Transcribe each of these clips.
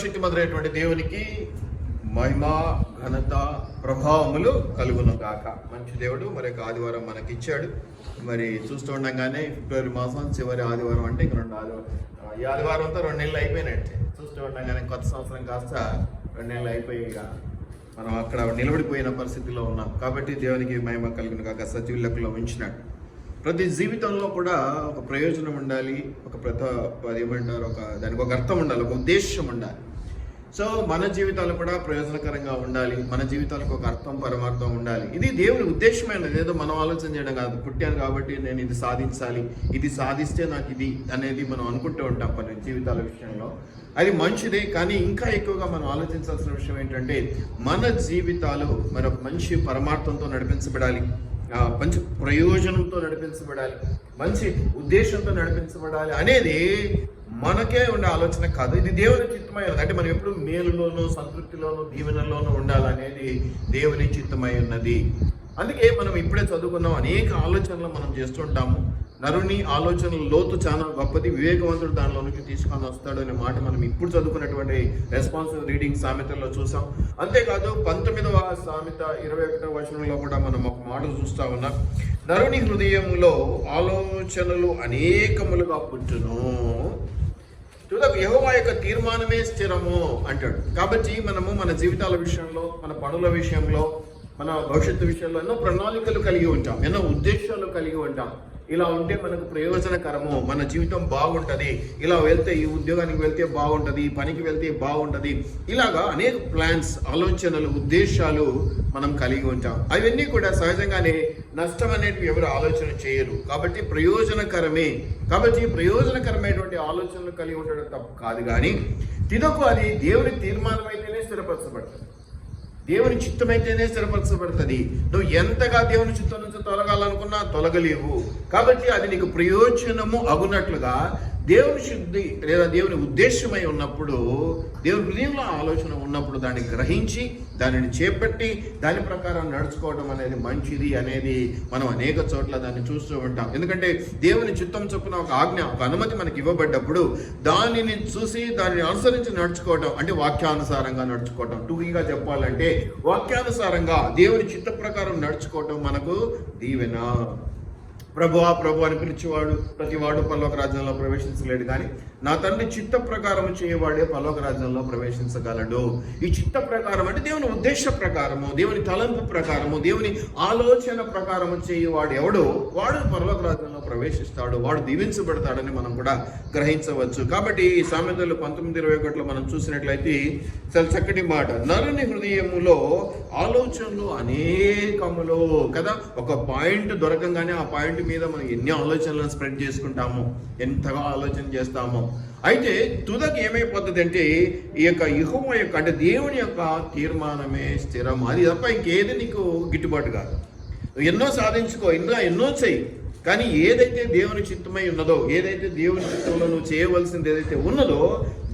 శక్తిమంతుడైనటువంటి దేవునికి మహిమ ఘనత ప్రభావములు కలుగును గాక. మంచి దేవుడు మరి ఆదివారం మనకి ఇచ్చాడు. మరి చూస్తూ ఉండగానే ఫిబ్రవరి మాసం చివరి ఆదివారం అంటే ఇంక 2 ఆదివారం, ఈ ఆదివారంతో 2 నెలలు అయిపోయినట్టే. చూస్తూ ఉండగానే కొత్త సంవత్సరం కాస్త 2 నెలలు అయిపోయి మనం అక్కడ నిలబడిపోయిన పరిస్థితిలో ఉన్నాం. కాబట్టి దేవునికి మహిమ కలుగును గాక. సజీవ లెక్కలో ఉంచినాడు. ప్రతి జీవితంలో కూడా ఒక ప్రయోజనం ఉండాలి, దానికి ఒక అర్థం ఉండాలి, ఒక ఉద్దేశం ఉండాలి. సో మన జీవితాలు కూడా ప్రయోజనకరంగా ఉండాలి, మన జీవితాలకు ఒక అర్థం పరమార్థం ఉండాలి. ఇది దేవుని ఉద్దేశమైనది, ఏదో మనం ఆలోచన చేయడం కాదు. పుట్టాను కాబట్టి నేను ఇది సాధించాలి, ఇది సాధిస్తే నాకు ఇది అనేది మనం అనుకుంటూ ఉంటాం కొన్ని జీవితాల విషయంలో. అది మంచిదే, కానీ ఇంకా ఎక్కువగా మనం ఆలోచించాల్సిన విషయం ఏంటంటే మన జీవితాలు మరొక మంచి పరమార్థంతో నడిపించబడాలి, మంచి ప్రయోజనంతో నడిపించబడాలి, మంచి ఉద్దేశంతో నడిపించబడాలి అనేది మనకే ఉండే ఆలోచన కాదు. ఇది దేవుని చిత్తమై ఉన్నది. అంటే మనం ఎప్పుడు మేలులోనూ సంతృప్తిలోనూ దీవెనలోనూ ఉండాలనేది దేవుని చిత్తమై ఉన్నది. అందుకే మనం ఇప్పుడే చదువుకున్నాం, అనేక ఆలోచనలు మనం చేస్తుంటాము. నరుని ఆలోచనల లోతు చాలా గొప్పది, వివేకవంతుడు దానిలోనికి తీసుకొని వస్తాడు అనే మాట మనం ఇప్పుడు చదువుకున్నటువంటి రెస్పాన్సిబుల్ రీడింగ్ సామెతల్లో చూసాం. అంతేకాదు 19వ సామెత 21వ వచనంలో కూడా మనం ఒక మాట చూస్తా ఉన్నాం. నరుని హృదయంలో ఆలోచనలు అనేకములుగా పుట్టును, తుదకు యెహోవా యొక్క తీర్మానమే స్థిరము అంటాడు. కాబట్టి మనము మన జీవితాల విషయంలో, మన పనుల విషయంలో, మన భవిష్యత్తు విషయంలో ఎన్నో ప్రణాళికలు కలిగి ఉంటాం, ఎన్నో ఉద్దేశాలు కలిగి ఉంటాం. ఇలా ఉంటే మనకు ప్రయోజనకరము, మన జీవితం బాగుంటుంది, ఇలా వెళ్తే ఈ ఉద్యోగానికి వెళ్తే బాగుంటుంది, ఈ పనికి వెళ్తే బాగుంటుంది, ఇలాగా అనేక ప్లాన్స్, ఆలోచనలు, ఉద్దేశాలు మనం కలిగి ఉంటాం. అవన్నీ కూడా సహజంగానే నష్టం అనేటివి ఎవరు ఆలోచన చేయరు. కాబట్టి ప్రయోజనకరమే. కాబట్టి ప్రయోజనకరమైనటువంటి ఆలోచనలు కలిగి ఉండడం తప్పు కాదు, కానీ తినకు అది దేవుని తీర్మానం అయితేనే స్థిరపరచబడుతుంది, దేవుని చిత్తమైతేనే స్థిరపరచబడుతుంది. నువ్వు ఎంతగా దేవుని చిత్తం నుంచి తొలగాలనుకున్నా తొలగలేవు. కాబట్టి అది నీకు ప్రయోజనము అగునట్లుగా దేవుని శుద్ధి లేదా దేవుని ఉద్దేశమై ఉన్నప్పుడు, దేవుని హృదయంలో ఆలోచన ఉన్నప్పుడు దాన్ని గ్రహించి దానిని చేపట్టి దాని ప్రకారం నడుచుకోవడం అనేది మంచిది అనేది మనం అనేక చోట్ల దాన్ని చూస్తూ ఉంటాం. ఎందుకంటే దేవుని చిత్తం చొప్పున ఒక ఆజ్ఞ, ఒక అనుమతి మనకి ఇవ్వబడ్డప్పుడు దానిని చూసి దానిని అనుసరించి నడుచుకోవటం అంటే వాక్యానుసారంగా నడుచుకోవటం. టూకీగా చెప్పాలంటే వాక్యానుసారంగా దేవుని చిత్త ప్రకారం నడుచుకోవటం మనకు దీవెన. ప్రభు అని పిలిచేవాడు ప్రతివాడు పరలోక రాజ్యంలో ప్రవేశించలేడు, కానీ నా తండ్రి చిత్త ప్రకారం చేయవాడే పరలోక రాజ్యంలో ప్రవేశించగలడు. ఈ చిత్త ప్రకారం అంటే దేవుని ఉద్దేశ ప్రకారము, దేవుని తలంపు ప్రకారము, దేవుని ఆలోచన ప్రకారము చేయవాడు ఎవడో వాడు పరలోక రాజ్యంలో ప్రవేశిస్తాడు, వాడు దీవించబడతాడని మనం కూడా గ్రహించవచ్చు. కాబట్టి ఈ సామెతలు 19:21లో మనం చూసినట్లయితే చాలా చక్కటి మాట, నరుని హృదయములో ఆలోచనలు అనేకములు కదా. ఒక పాయింట్ దొరకంగానే ఆ పాయింట్ మీద మనం ఎన్ని ఆలోచనలను స్ప్రెడ్ చేసుకుంటామో, ఎంతగా ఆలోచన చేస్తామో. అయితే తుదకు ఏమైపోతుంది అంటే ఈ యొక్క యెహోవా యొక్క అంటే దేవుని యొక్క తీర్మానమే స్థిరం. అది తప్ప ఇంకేది నీకు గిట్టుబాటు కాదు. ఎన్నో సాధించుకో, ఎన్నో చెయ్యి, కానీ ఏదైతే దేవుని చిత్తమై ఉన్నదో, ఏదైతే దేవుని చిత్తంలో నువ్వు చేయవలసింది ఏదైతే ఉన్నదో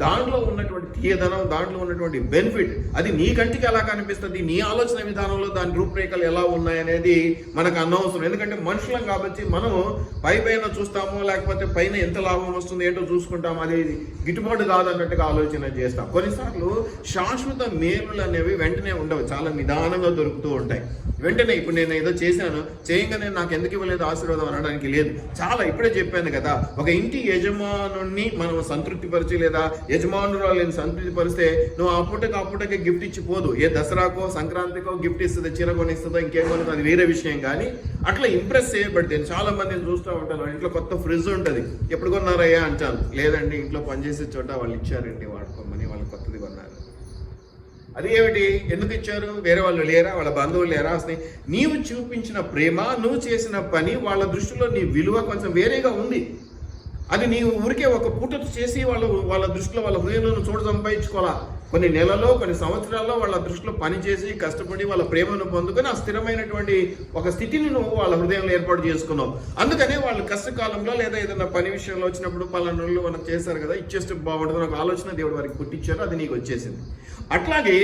దాంట్లో ఉన్నటువంటి తీయదనం, దాంట్లో ఉన్నటువంటి బెనిఫిట్ అది నీ కంటికి ఎలా కనిపిస్తుంది, నీ ఆలోచన విధానంలో దాని రూపురేఖలు ఎలా ఉన్నాయనేది మనకు అనవసరం. ఎందుకంటే మనుషులం కాబట్టి మనం పైన చూస్తామో, లేకపోతే పైన ఎంత లాభం వస్తుంది ఏంటో చూసుకుంటాం, అది గిట్టుబాటు కాదన్నట్టుగా ఆలోచన చేస్తాం. కొన్నిసార్లు శాశ్వత మేలులు అనేవి వెంటనే ఉండవు, చాలా నిదానంగా దొరుకుతూ ఉంటాయి. వెంటనే ఇప్పుడు నేను ఏదో చేశాను, చేయగానే నాకు ఎందుకు ఇవ్వలేదు ఆశీర్వాదం అనడానికి లేదు. చాలా ఇప్పుడే చెప్పాను కదా, ఒక ఇంటి యజమానుని మనం సంతృప్తిపరిచి లేదా యజమానురాలు సంతృప్తి పరిస్తే నువ్వు ఆ పూటకే గిఫ్ట్ ఇచ్చిపోదు. ఏ దసరాకో సంక్రాంతికో గిఫ్ట్ ఇస్తుంది, చీర కొనిస్తుందో ఇంకేం కొనిస్తుందో అది వేరే విషయం, కానీ అట్లా ఇంప్రెస్ చేయబడితే చాలా మందిని చూస్తూ ఉంటాను. ఇంట్లో కొత్త ఫ్రిడ్జ్ ఉంటుంది, ఎప్పుడు కొన్నారయ్యా అంటాను. లేదండి ఇంట్లో పనిచేసే చోట వాళ్ళు ఇచ్చారండి వాడుకోమని, వాళ్ళు కొత్తది కొన్నారు. అది ఏమిటి, ఎందుకు ఇచ్చారు? వేరే వాళ్ళు లేరా, వాళ్ళ బంధువులు లేరా? అసలు నీవు చూపించిన ప్రేమ, నువ్వు చేసిన పని వాళ్ళ దృష్టిలో నీ విలువ కొంచెం వేరేగా ఉంది. అది నీవు ఊరికే ఒక పూటతో చేసి వాళ్ళ దృష్టిలో, వాళ్ళ హృదయంలో చోటు సంపాదించుకోవాలా. కొన్ని నెలలో, కొన్ని సంవత్సరాల్లో వాళ్ళ దృష్టిలో పనిచేసి కష్టపడి వాళ్ళ ప్రేమను పొందుకొని ఆ స్థిరమైనటువంటి ఒక స్థితిని నువ్వు వాళ్ళ హృదయంలో ఏర్పాటు చేసుకున్నావు. అందుకనే వాళ్ళు కష్టకాలంలో లేదా ఏదైనా పని విషయంలో వచ్చినప్పుడు పలానా మనం చేశారు కదా, ఇచ్చేస్తే బాగుంటుంది ఒక ఆలోచన దేవుడు వారికి పుట్టించారు, అది నీకు వచ్చేసింది. అట్లాగే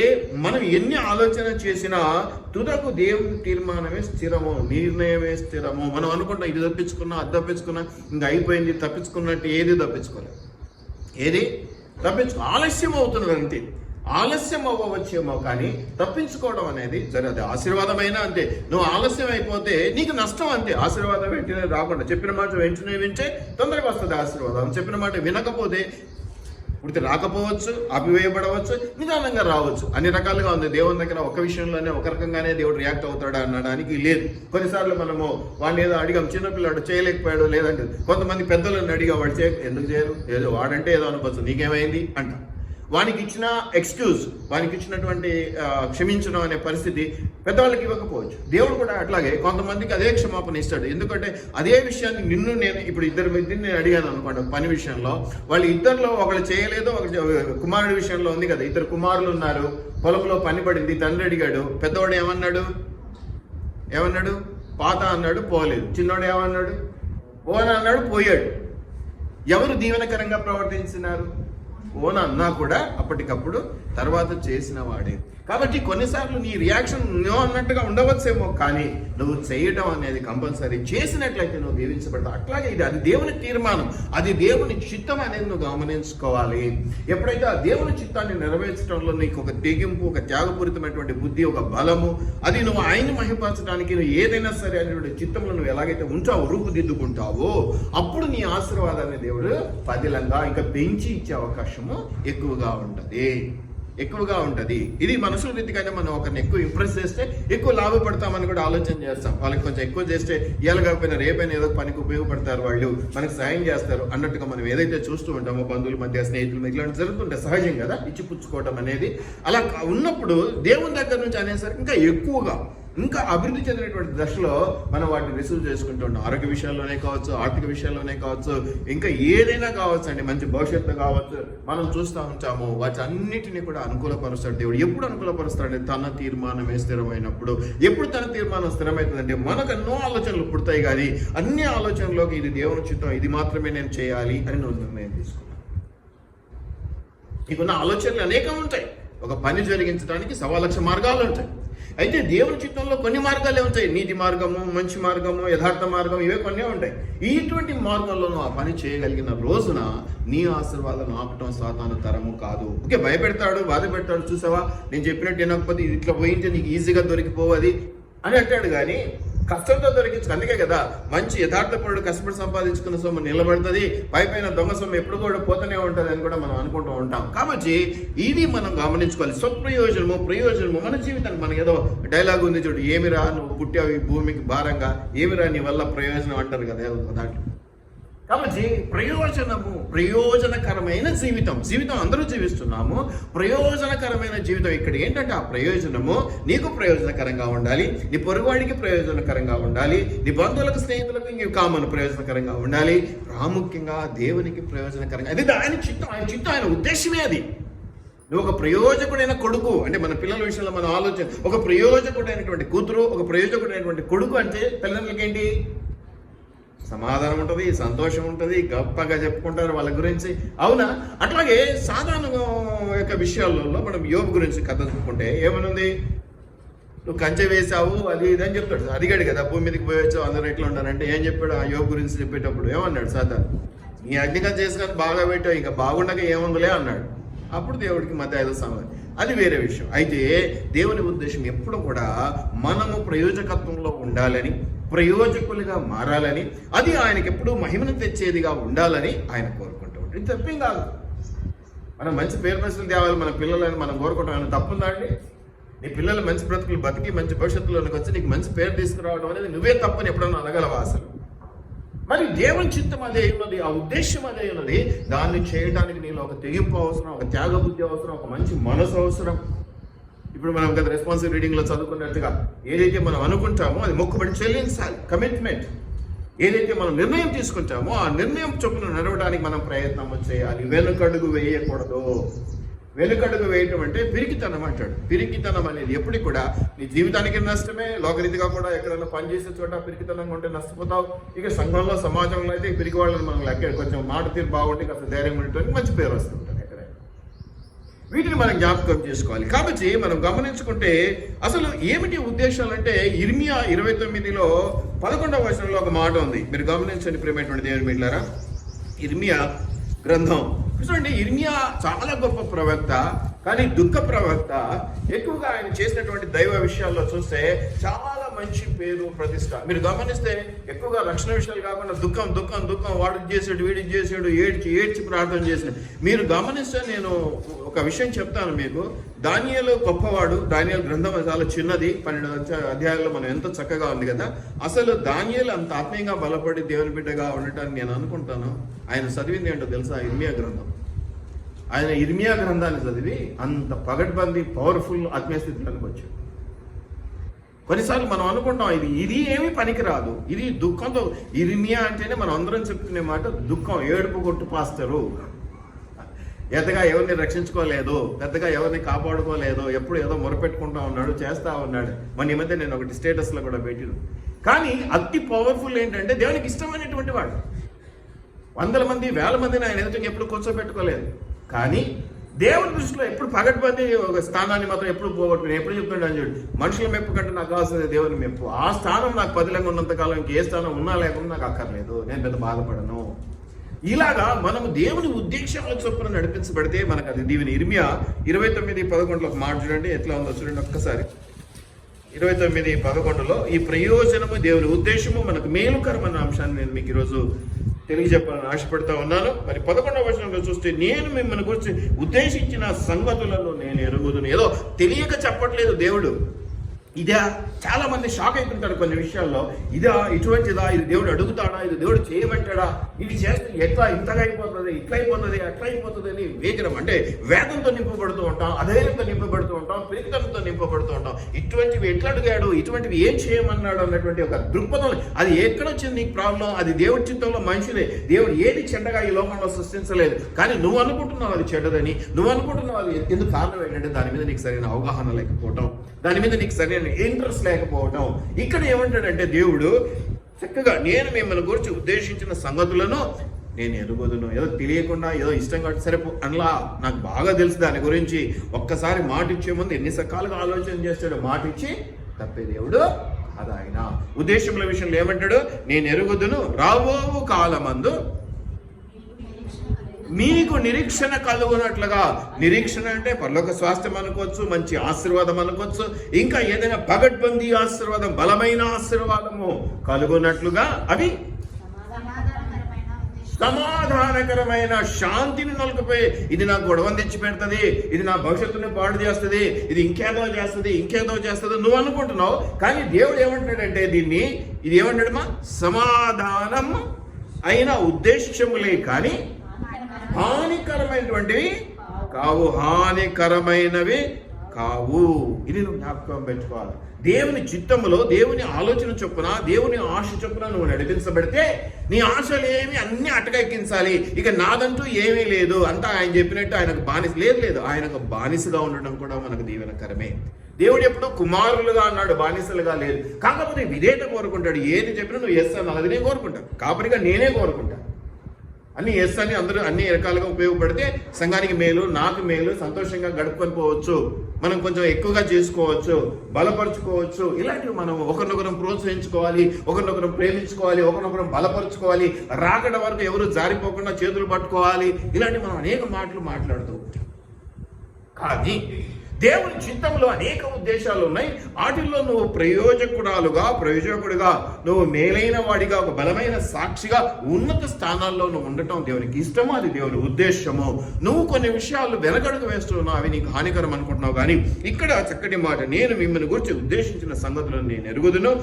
మనం ఎన్ని ఆలోచన చేసినా తుదకు దేవుని తీర్మానమే స్థిరము, నిర్ణయమే స్థిరము. మనం అనుకుంటాం ఇది తప్పించుకున్నా, అది తప్పించుకున్నా, ఇంకా అయిపోయింది, తప్పించుకున్నట్టు ఏది తప్పించుకోలేదు. ఏది ఆలస్యం అవుతున్నది అంతే. ఆలస్యం అవ్వవచ్చేమో కానీ తప్పించుకోవడం అనేది అది ఆశీర్వాదమైన అంతే. నువ్వు ఆలస్యం అయిపోతే నీకు నష్టం అంతే. ఆశీర్వాదం వెంటనే రాకుండా, చెప్పిన మాట వెంటనే వింటే తొందరగా వస్తుంది ఆశీర్వాదం. చెప్పిన మాట వినకపోతే ఇప్పుడు రాకపోవచ్చు, ఆపివేయబడవచ్చు, నిదానంగా రావచ్చు. అన్ని రకాలుగా ఉంది. దేవుని దగ్గర ఒక విషయంలోనే ఒక రకంగానే దేవుడు రియాక్ట్ అవుతాడా అనడానికి లేదు. కొన్నిసార్లు మనము వాడిని ఏదో అడిగాం, చిన్నపిల్లాడు చేయలేకపోయాడు, లేదంటే కొంతమంది పెద్దలను అడిగా వాడు ఎందుకు చేయరు, ఏదో వాడంటే ఏదో అనుకోవచ్చు, నీకేమైంది అంట. వానికి ఇచ్చిన ఎక్స్క్యూజ్, వానికి ఇచ్చినటువంటి క్షమించడం అనే పరిస్థితి పెద్దవాళ్ళకి ఇవ్వకపోవచ్చు. దేవుడు కూడా అట్లాగే కొంతమందికి అదే క్షమాపణ ఇస్తాడు. ఎందుకంటే అదే విషయాన్ని నేను ఇప్పుడు ఇద్దరు నేను అడిగాను అనుకోండి పని విషయంలో, వాళ్ళు ఇద్దరిలో ఒకళ్ళు చేయలేదు, ఒక కుమారుడి విషయంలో ఉంది కదా, ఇద్దరు కుమారులు ఉన్నారు, పొలంలో పని పడింది, తండ్రి అడిగాడు, పెద్దవాడు ఏమన్నాడు పాత అన్నాడు, పోలేదు. చిన్నోడు ఏమన్నాడు ఓన అన్నాడు, పోయాడు. ఎవరు దీవెనకరంగా ప్రవర్తించినారు? ఓన అన్నా కూడా అప్పటికప్పుడు తర్వాత చేసిన వాడే. కాబట్టి కొన్నిసార్లు నీ రియాక్షన్ నో అన్నట్టుగా ఉండవచ్చేమో, కానీ నువ్వు చేయడం అనేది కంపల్సరీ. చేసినట్లయితే నువ్వు దీవించబడతావు. అట్లాగే అది దేవుని తీర్మానం, అది దేవుని చిత్తం అనేది నువ్వు గమనించుకోవాలి. ఎప్పుడైతే ఆ దేవుని చిత్తాన్ని నెరవేర్చడంలో నీకు ఒక తెగింపు, ఒక త్యాగపూరితమైనటువంటి బుద్ధి, ఒక బలము, అది నువ్వు ఆయన్ని మహిమపరచడానికి నువ్వు ఏదైనా సరే అనేటువంటి చిత్తంలో నువ్వు ఎలాగైతే ఉంటావో, రూపుదిద్దుకుంటావో, అప్పుడు నీ ఆశీర్వాదాన్ని దేవుడు పదిలంగా ఇంకా పెంచి ఇచ్చే అవకాశము ఎక్కువగా ఉంటుంది. ఇది మనుషుల రీతిగానే మనం ఒకరిని ఎక్కువ ఇంప్రెస్ చేస్తే ఎక్కువ లాభపడతామని కూడా ఆలోచన చేస్తాం. వాళ్ళకి కొంచెం ఎక్కువ చేస్తే ఇవాళ కాకపోయినా రేపైనా ఏదో పనికి ఉపయోగపడతారు, వాళ్ళు మనకు సాయం చేస్తారు అన్నట్టుగా మనం ఏదైతే చూస్తూ ఉంటామో బంధువుల మధ్య, స్నేహితుల మధ్య ఇలాంటి జరుగుతుంటే సహజం కదా ఇచ్చిపుచ్చుకోవడం అనేది. అలా ఉన్నప్పుడు దేవుని దగ్గర నుంచి అనేసరికి ఇంకా ఎక్కువగా ఇంకా అభివృద్ధి చెందినటువంటి దశలో మనం వాటిని రిసీవ్ చేసుకుంటూ ఉంటాం. ఆరోగ్య విషయాల్లోనే కావచ్చు, ఆర్థిక విషయాల్లోనే కావచ్చు, ఇంకా ఏదైనా కావచ్చు అండి, మంచి భవిష్యత్తు కావచ్చు, మనం చూస్తూ ఉంటాము. వాటి అన్నిటినీ కూడా అనుకూలపరుస్తాడు దేవుడు. ఎప్పుడు అనుకూలపరుస్తాడంటే తన తీర్మానమే స్థిరమైనప్పుడు. ఎప్పుడు తన తీర్మానం స్థిరమవుతుందంటే మనకు ఎన్నో ఆలోచనలు పుడతాయి, కానీ అన్ని ఆలోచనలోకి ఇది దేవుని చిత్తం, ఇది మాత్రమే నేను చేయాలి అని నువ్వు నిర్ణయం తీసుకున్నావు. నీకున్న ఆలోచనలు అనేకం ఉంటాయి. ఒక పని జరిగించడానికి 1,00,000 మార్గాలు ఉంటాయి. అయితే దేవుని చిత్తంలో కొన్ని మార్గాలే ఉంటాయి. నీతి మార్గము, మంచి మార్గము, యథార్థ మార్గం, ఇవే కొన్ని ఉంటాయి. ఇటువంటి మార్గంలో నువ్వు ఆ పని చేయగలిగిన రోజున నీ ఆశీర్వాదాలను ఆపటం సాతాను తరము కాదు. ఓకే, భయపెడతాడు, బాధ పెడతాడు, చూసావా నేను చెప్పినట్టు వినకపోతే ఇట్లా పోయింటే నీకు ఈజీగా దొరికిపోవది అని అంటాడు. కానీ కష్టంతో దొరికించు. అందుకే కదా మంచి యథార్థపరుడు కష్టపడి సంపాదించుకున్న సొమ్ము నిలబడుతుంది, పైపైన దొంగ సొమ్ము ఎప్పుడు కూడా పోతూనే ఉంటుంది అని కూడా మనం అనుకుంటూ ఉంటాం. కాబట్టి ఇది మనం గమనించుకోవాలి. ప్రయోజనము మన జీవితానికి. మనకి ఏదో డైలాగ్ ఉంది చూడు, ఏమిరా నువ్వు పుట్టావు ఈ భూమికి భారంగా, ఏమిరా నీ వల్ల ప్రయోజనం అంటారు కదా దాంట్లో. కాబట్టి ప్రయోజనకరమైన జీవితం అందరూ జీవిస్తున్నాము. ప్రయోజనకరమైన జీవితం ఇక్కడ ఏంటంటే ఆ ప్రయోజనము నీకు ప్రయోజనకరంగా ఉండాలి, నీ పొరుగువాడికి ప్రయోజనకరంగా ఉండాలి, నీ బంధువులకు, స్నేహితులకు ఇంక కామన్ ప్రయోజనకరంగా ఉండాలి, ప్రాముఖ్యంగా దేవునికి ప్రయోజనకరంగా. అది ఆయన చిత్తం, ఆయన ఉద్దేశమే అది. నువ్వు ఒక ప్రయోజకుడైన కొడుకు అంటే మన పిల్లల విషయంలో మన ఆలోచన, ఒక ప్రయోజకుడైనటువంటి కూతురు, ఒక ప్రయోజకుడైనటువంటి కొడుకు అంటే తల్లిదండ్రులకి ఏంటి? సమాధానం ఉంటుంది, సంతోషం ఉంటుంది, గొప్పగా చెప్పుకుంటారు వాళ్ళ గురించి, అవునా? అట్లాగే సాధారణ యొక్క విషయాలలో మనం యోబు గురించి కథ చెప్పుకుంటే ఏమనుంది? నువ్వు కంచె వేసావు అది ఇది అని చెప్తాడు. అడిగాడు కదా, భూమి మీదకి పోయొచ్చావు అందరూ ఎట్లా ఉంటారంటే ఏం చెప్పాడు? ఆ యోబు గురించి చెప్పేటప్పుడు ఏమన్నాడు? సాధారణ నీ అగ్నిగా చేసుకొని బాగా పెట్టావు, ఇంకా బాగుండగా ఏముందులే అన్నాడు. అప్పుడు దేవుడికి మధ్య 5 సమాధానం, అది వేరే విషయం. అయితే దేవుని ఉద్దేశం ఎప్పుడు కూడా మనము ప్రయోజకత్వంలో ఉండాలని, ప్రయోజకులుగా మారాలని, అది ఆయనకి ఎప్పుడూ మహిమను తెచ్చేదిగా ఉండాలని ఆయన కోరుకుంటూ ఉంటాడు. ఇది తప్పేం కాదు. మనం మంచి పేరు ప్రశ్నలు తేవాలి మన పిల్లలని మనం కోరుకుంటాం, ఏమైనా తప్పుందా అండి? నీ పిల్లలు మంచి బ్రతుకులు బతికి మంచి భవిష్యత్తులోనికి వచ్చి నీకు మంచి పేరు తీసుకురావడం అనేది నువ్వే తప్పని ఎప్పుడన్నా అనగలవా అసలు? మరి దేవుని చిత్తం అదే ఉన్నది, ఆ ఉద్దేశం అదే ఉన్నది. దాన్ని చేయడానికి నీలో ఒక తెగింపు అవసరం, ఒక త్యాగ బుద్ధి అవసరం, ఒక మంచి మనసు అవసరం. ఇప్పుడు మనం కదా రెస్పాన్సిబుల్ రీడింగ్లో చదువుకున్నట్టుగా ఏదైతే మనం అనుకుంటామో అది మొక్కుబడి చెల్లించాలి, కమిట్మెంట్. ఏదైతే మనం నిర్ణయం తీసుకుంటామో ఆ నిర్ణయం చొప్పున నడవడానికి మనం ప్రయత్నం చేయాలి. వెనుకడుగు వేయకూడదు. వెనుకడుగు వేయటం అంటే పిరికితనం అంటాడు. పిరికితనం అనేది ఎప్పటికి కూడా నీ జీవితానికి నష్టమే. లోకరీతిగా కూడా ఎక్కడైనా పనిచేసే చోట పిరికితనంగా ఉంటే నష్టపోతావు. ఇక సంఘంలో, సమాజంలో అయితే పిరికి వాళ్ళని మనం లెక్క కొంచెం మాట తీరు బాగుంటే కాస్త ధైర్యం ఉండటానికి మంచి పేరు వస్తుంటుంది ఎక్కడ. వీటిని మనం జ్ఞాపకం చేసుకోవాలి. కాబట్టి మనం గమనించుకుంటే అసలు ఏమిటి ఉద్దేశాలు అంటే ఇర్మియా 29లో 11వ వచనంలో ఒక మాట ఉంది. మీరు గమనించండి ప్రియమైనటువంటి దేవుని బిడ్డలారా. ఇర్మియా గ్రంథం చూడండి, ఇర్మియా చాలా గొప్ప ప్రవక్త, కానీ దుఃఖ ప్రవక్త. ఎక్కువగా ఆయన చేసినటువంటి దైవ విషయాల్లో చూస్తే చాలా మంచి పేరు ప్రతిష్ట. మీరు గమనిస్తే ఎక్కువగా రక్షణ విషయాలు కాకుండా దుఃఖం దుఃఖం దుఃఖం, వాడు చేసాడు వీడికి చేసాడు, ఏడ్చి ఏడ్చి ప్రార్థన చేసాడు. మీరు గమనిస్తే నేను ఒక విషయం చెప్తాను మీకు. దానియేలు గొప్పవాడు. దానియేలు గ్రంథం చాలా చిన్నది, 12 అధ్యాయాల్లో మనం ఎంత చక్కగా ఉంది కదా. అసలు దానియేలు అంత ఆత్మీయంగా బలపడి దేవుని బిడ్డగా ఉండటాన్ని నేను అనుకుంటాను ఆయన చదివింది ఏంటో తెలుసా? ఇర్మియా గ్రంథం. ఆయన ఇర్మియా గ్రంథాన్ని చదివి అంత పగడ్బందీ పవర్ఫుల్ ఆత్మీయ స్థితిలోకి వచ్చాడు. కొన్నిసార్లు మనం అనుకుంటాం ఇది ఏమీ పనికిరాదు, ఇది దుఃఖంతో. ఇర్మియా అంటేనే మనం అందరం చెప్తున్న మాట దుఃఖం, ఏడుపు కొట్టు పాస్తారు. పెద్దగా ఎవరిని రక్షించుకోలేదు, పెద్దగా ఎవరిని కాపాడుకోలేదు, ఎప్పుడు ఏదో మొరపెట్టుకుంటా ఉన్నాడు, చేస్తా ఉన్నాడు. మన ఈ మధ్య నేను ఒకటి స్టేటస్లో కూడా పెట్టిను. కానీ అతి పవర్ఫుల్ ఏంటంటే దేవునికి ఇష్టమైనటువంటి వాడు. 100 మంది 1000 మందిని ఆయన ఎదుట ఎప్పుడు కూర్చోబెట్టుకోలేదు. కానీ దేవుని దృష్టిలో ఎప్పుడు పగడ్బందీ ఒక స్థానాన్ని మాత్రం ఎప్పుడు పోగొట్టుకుని ఎప్పుడు చెప్తుంటాను చూడు, మనుషుల మెప్పు కంటే నాకు కావాల్సింది దేవుని మెప్పు. ఆ స్థానం నాకు పదిలంగా ఉన్నంతకాలం ఇంక ఏ స్థానం ఉన్నా లేకుండా నాకు అక్కర్లేదు, నేను పెద్ద బాధపడను. ఇలాగా మనము దేవుని ఉద్దేశాల చొప్పున నడిపించబడితే మనకు అది దీవెన. ఇర్మియా 29:11 మాట చూడండి, ఎట్లా ఉందో చూడండి ఒక్కసారి. 29:11 ఈ ప్రయోజనము, దేవుని ఉద్దేశము, మనకు మేలుకరమైన అంశాన్ని నేను మీకు ఈరోజు తెలియజెప్పాలని ఆశపడతా ఉన్నాను. మరి 11వ వచనంలో చూస్తే, నేను మిమ్మల్ని గురించి ఉద్దేశించిన సంగతులను నేను ఎరుగుదును. ఏదో తెలియక చెప్పట్లేదు దేవుడు. ఇదా చాలా మంది షాక్ అయిపోతారు కొన్ని విషయాల్లో. ఇదా ఇటువంటిదా, ఇది దేవుడు అడుగుతాడా, ఇది దేవుడు చేయమంటాడా, ఇది చేస్తే ఎట్లా ఇంతగా అయిపోతుంది, ఇట్లా అయిపోతుంది, అట్లా అయిపోతుంది అని వేగరం అంటే వేదంతో నింపబడుతూ ఉంటాం, అధైర్యంతో నింపబడుతూ ఉంటాం, పిరికితనంతో నింపబడుతూ ఉంటాం. ఇటువంటివి ఎట్లా అడిగాడు, ఇటువంటివి ఏం చేయమన్నాడు అన్నటువంటి ఒక దృక్పథం. అది ఎక్కడొచ్చింది నీకు ప్రాబ్లం? అది దేవుడి చిత్తంలో మనిషిదే. దేవుడు ఏది చెడ్డగా ఈ లోకంలో సృష్టించలేదు. కానీ నువ్వు అనుకుంటున్నావు అది చెడ్డదని, నువ్వు అనుకుంటున్నావు అది ఎందుకు కారణం ఏంటంటే దాని మీద నీకు సరైన అవగాహన లేకపోవటం, దాని మీద నీకు సరైన ఇంట్రెస్ట్ లేకపోవటం. ఇక్కడ ఏమంటాడంటే దేవుడు చక్కగా, నేను మిమ్మల్ని గురించి ఉద్దేశించిన సంగతులను నేను ఎరుగుదును. ఏదో తెలియకుండా ఏదో ఇష్టం కాబట్టి సరే అలా నాకు బాగా తెలుసు దాని గురించి. ఒక్కసారి మాట ఇచ్చే ముందు ఎన్ని సకాలుగా ఆలోచన చేస్తాడు. మాట ఇచ్చి తప్పే దేవుడు కాదు ఆయన. ఉద్దేశముల విషయంలో ఏమంటాడు? నేను ఎరుగుదును, రాబో కాలమందు మీకు నిరీక్షణ కలుగునట్లుగా. నిరీక్షణ అంటే పరలోక స్వాస్థ్యం అనుకోవచ్చు, మంచి ఆశీర్వాదం అనుకోవచ్చు, ఇంకా ఏదైనా పగడ్బందీ ఆశీర్వాదం, బలమైన ఆశీర్వాదము కలుగునట్లుగా. అవి సమాధానకరమైన శాంతిని నలుగుపోయి, ఇది నాకు గొడవను తెచ్చి పెడుతుంది, ఇది నా భవిష్యత్తుని పాడు చేస్తుంది, ఇది ఇంకేదో చేస్తుంది, ఇంకేదో చేస్తుంది నువ్వు అనుకుంటున్నావు. కానీ దేవుడు ఏమంటాడంటే దీన్ని, ఇది ఏమంటాడమ్మా? సమాధానం అయిన ఉద్దేశములే కానీ హానికరమైనటువంటివి కావు, హానికరమైనవి కావు. ఇది నువ్వు జ్ఞాపకం పెట్టుకోవాలి. దేవుని చిత్తములో, దేవుని ఆలోచన చొప్పున, దేవుని ఆశ చొప్పున నువ్వు నడిపించబడితే నీ ఆశలు ఏమి అన్ని అటకెక్కించాలి. ఇక నాదంటూ ఏమీ లేదు, అంతా ఆయన చెప్పినట్టు ఆయనకు బానిస లేదు. ఆయనకు బానిసగా ఉండడం కూడా మనకు దీవెనకరమే. దేవుడు ఎప్పుడూ కుమారులుగా అన్నాడు, బానిసలుగా లేదు. కాకపోతే విధేయత కోరుకుంటాడు. ఏది చెప్పినా నువ్వు ఎస్ అన్న అది నేను కోరుకుంటాను, కాపరిగా నేనే కోరుకుంటాను. అన్ని ఎస్ అని అందరూ అన్ని రకాలుగా ఉపయోగపడితే సంఘానికి మేలు, నాకు మేలు, సంతోషంగా గడుపుకొని పోవచ్చు, మనం కొంచెం ఎక్కువగా చేసుకోవచ్చు, బలపరుచుకోవచ్చు. ఇలాంటివి మనం ఒకరినొకరం ప్రోత్సహించుకోవాలి, ఒకరినొకరం ప్రేమించుకోవాలి, ఒకరినొకరం బలపరుచుకోవాలి, రాకడ వరకు ఎవరు జారిపోకుండా చేతులు పట్టుకోవాలి. ఇలాంటివి మనం అనేక మాటలు మాట్లాడుతూ ఉంటాం. కానీ దేవుని చిత్తంలో అనేక ఉద్దేశాలు ఉన్నాయి. వాటిల్లో నువ్వు ప్రయోజకుడిగా, నువ్వు మేలైన వాడిగా, ఒక బలమైన సాక్షిగా, ఉన్నత స్థానాల్లో నువ్వు ఉండటం దేవునికి ఇష్టము, అది దేవుని ఉద్దేశము. నువ్వు కొన్ని విషయాలు వెనకడుగు వేస్తున్నావు, అవి నీకు హానికరం అనుకుంటున్నావు. కానీ ఇక్కడ చక్కటి మాట, నేను మిమ్మల్ని గురించి ఉద్దేశించిన సంగతులను నేను ఎరుగుదును,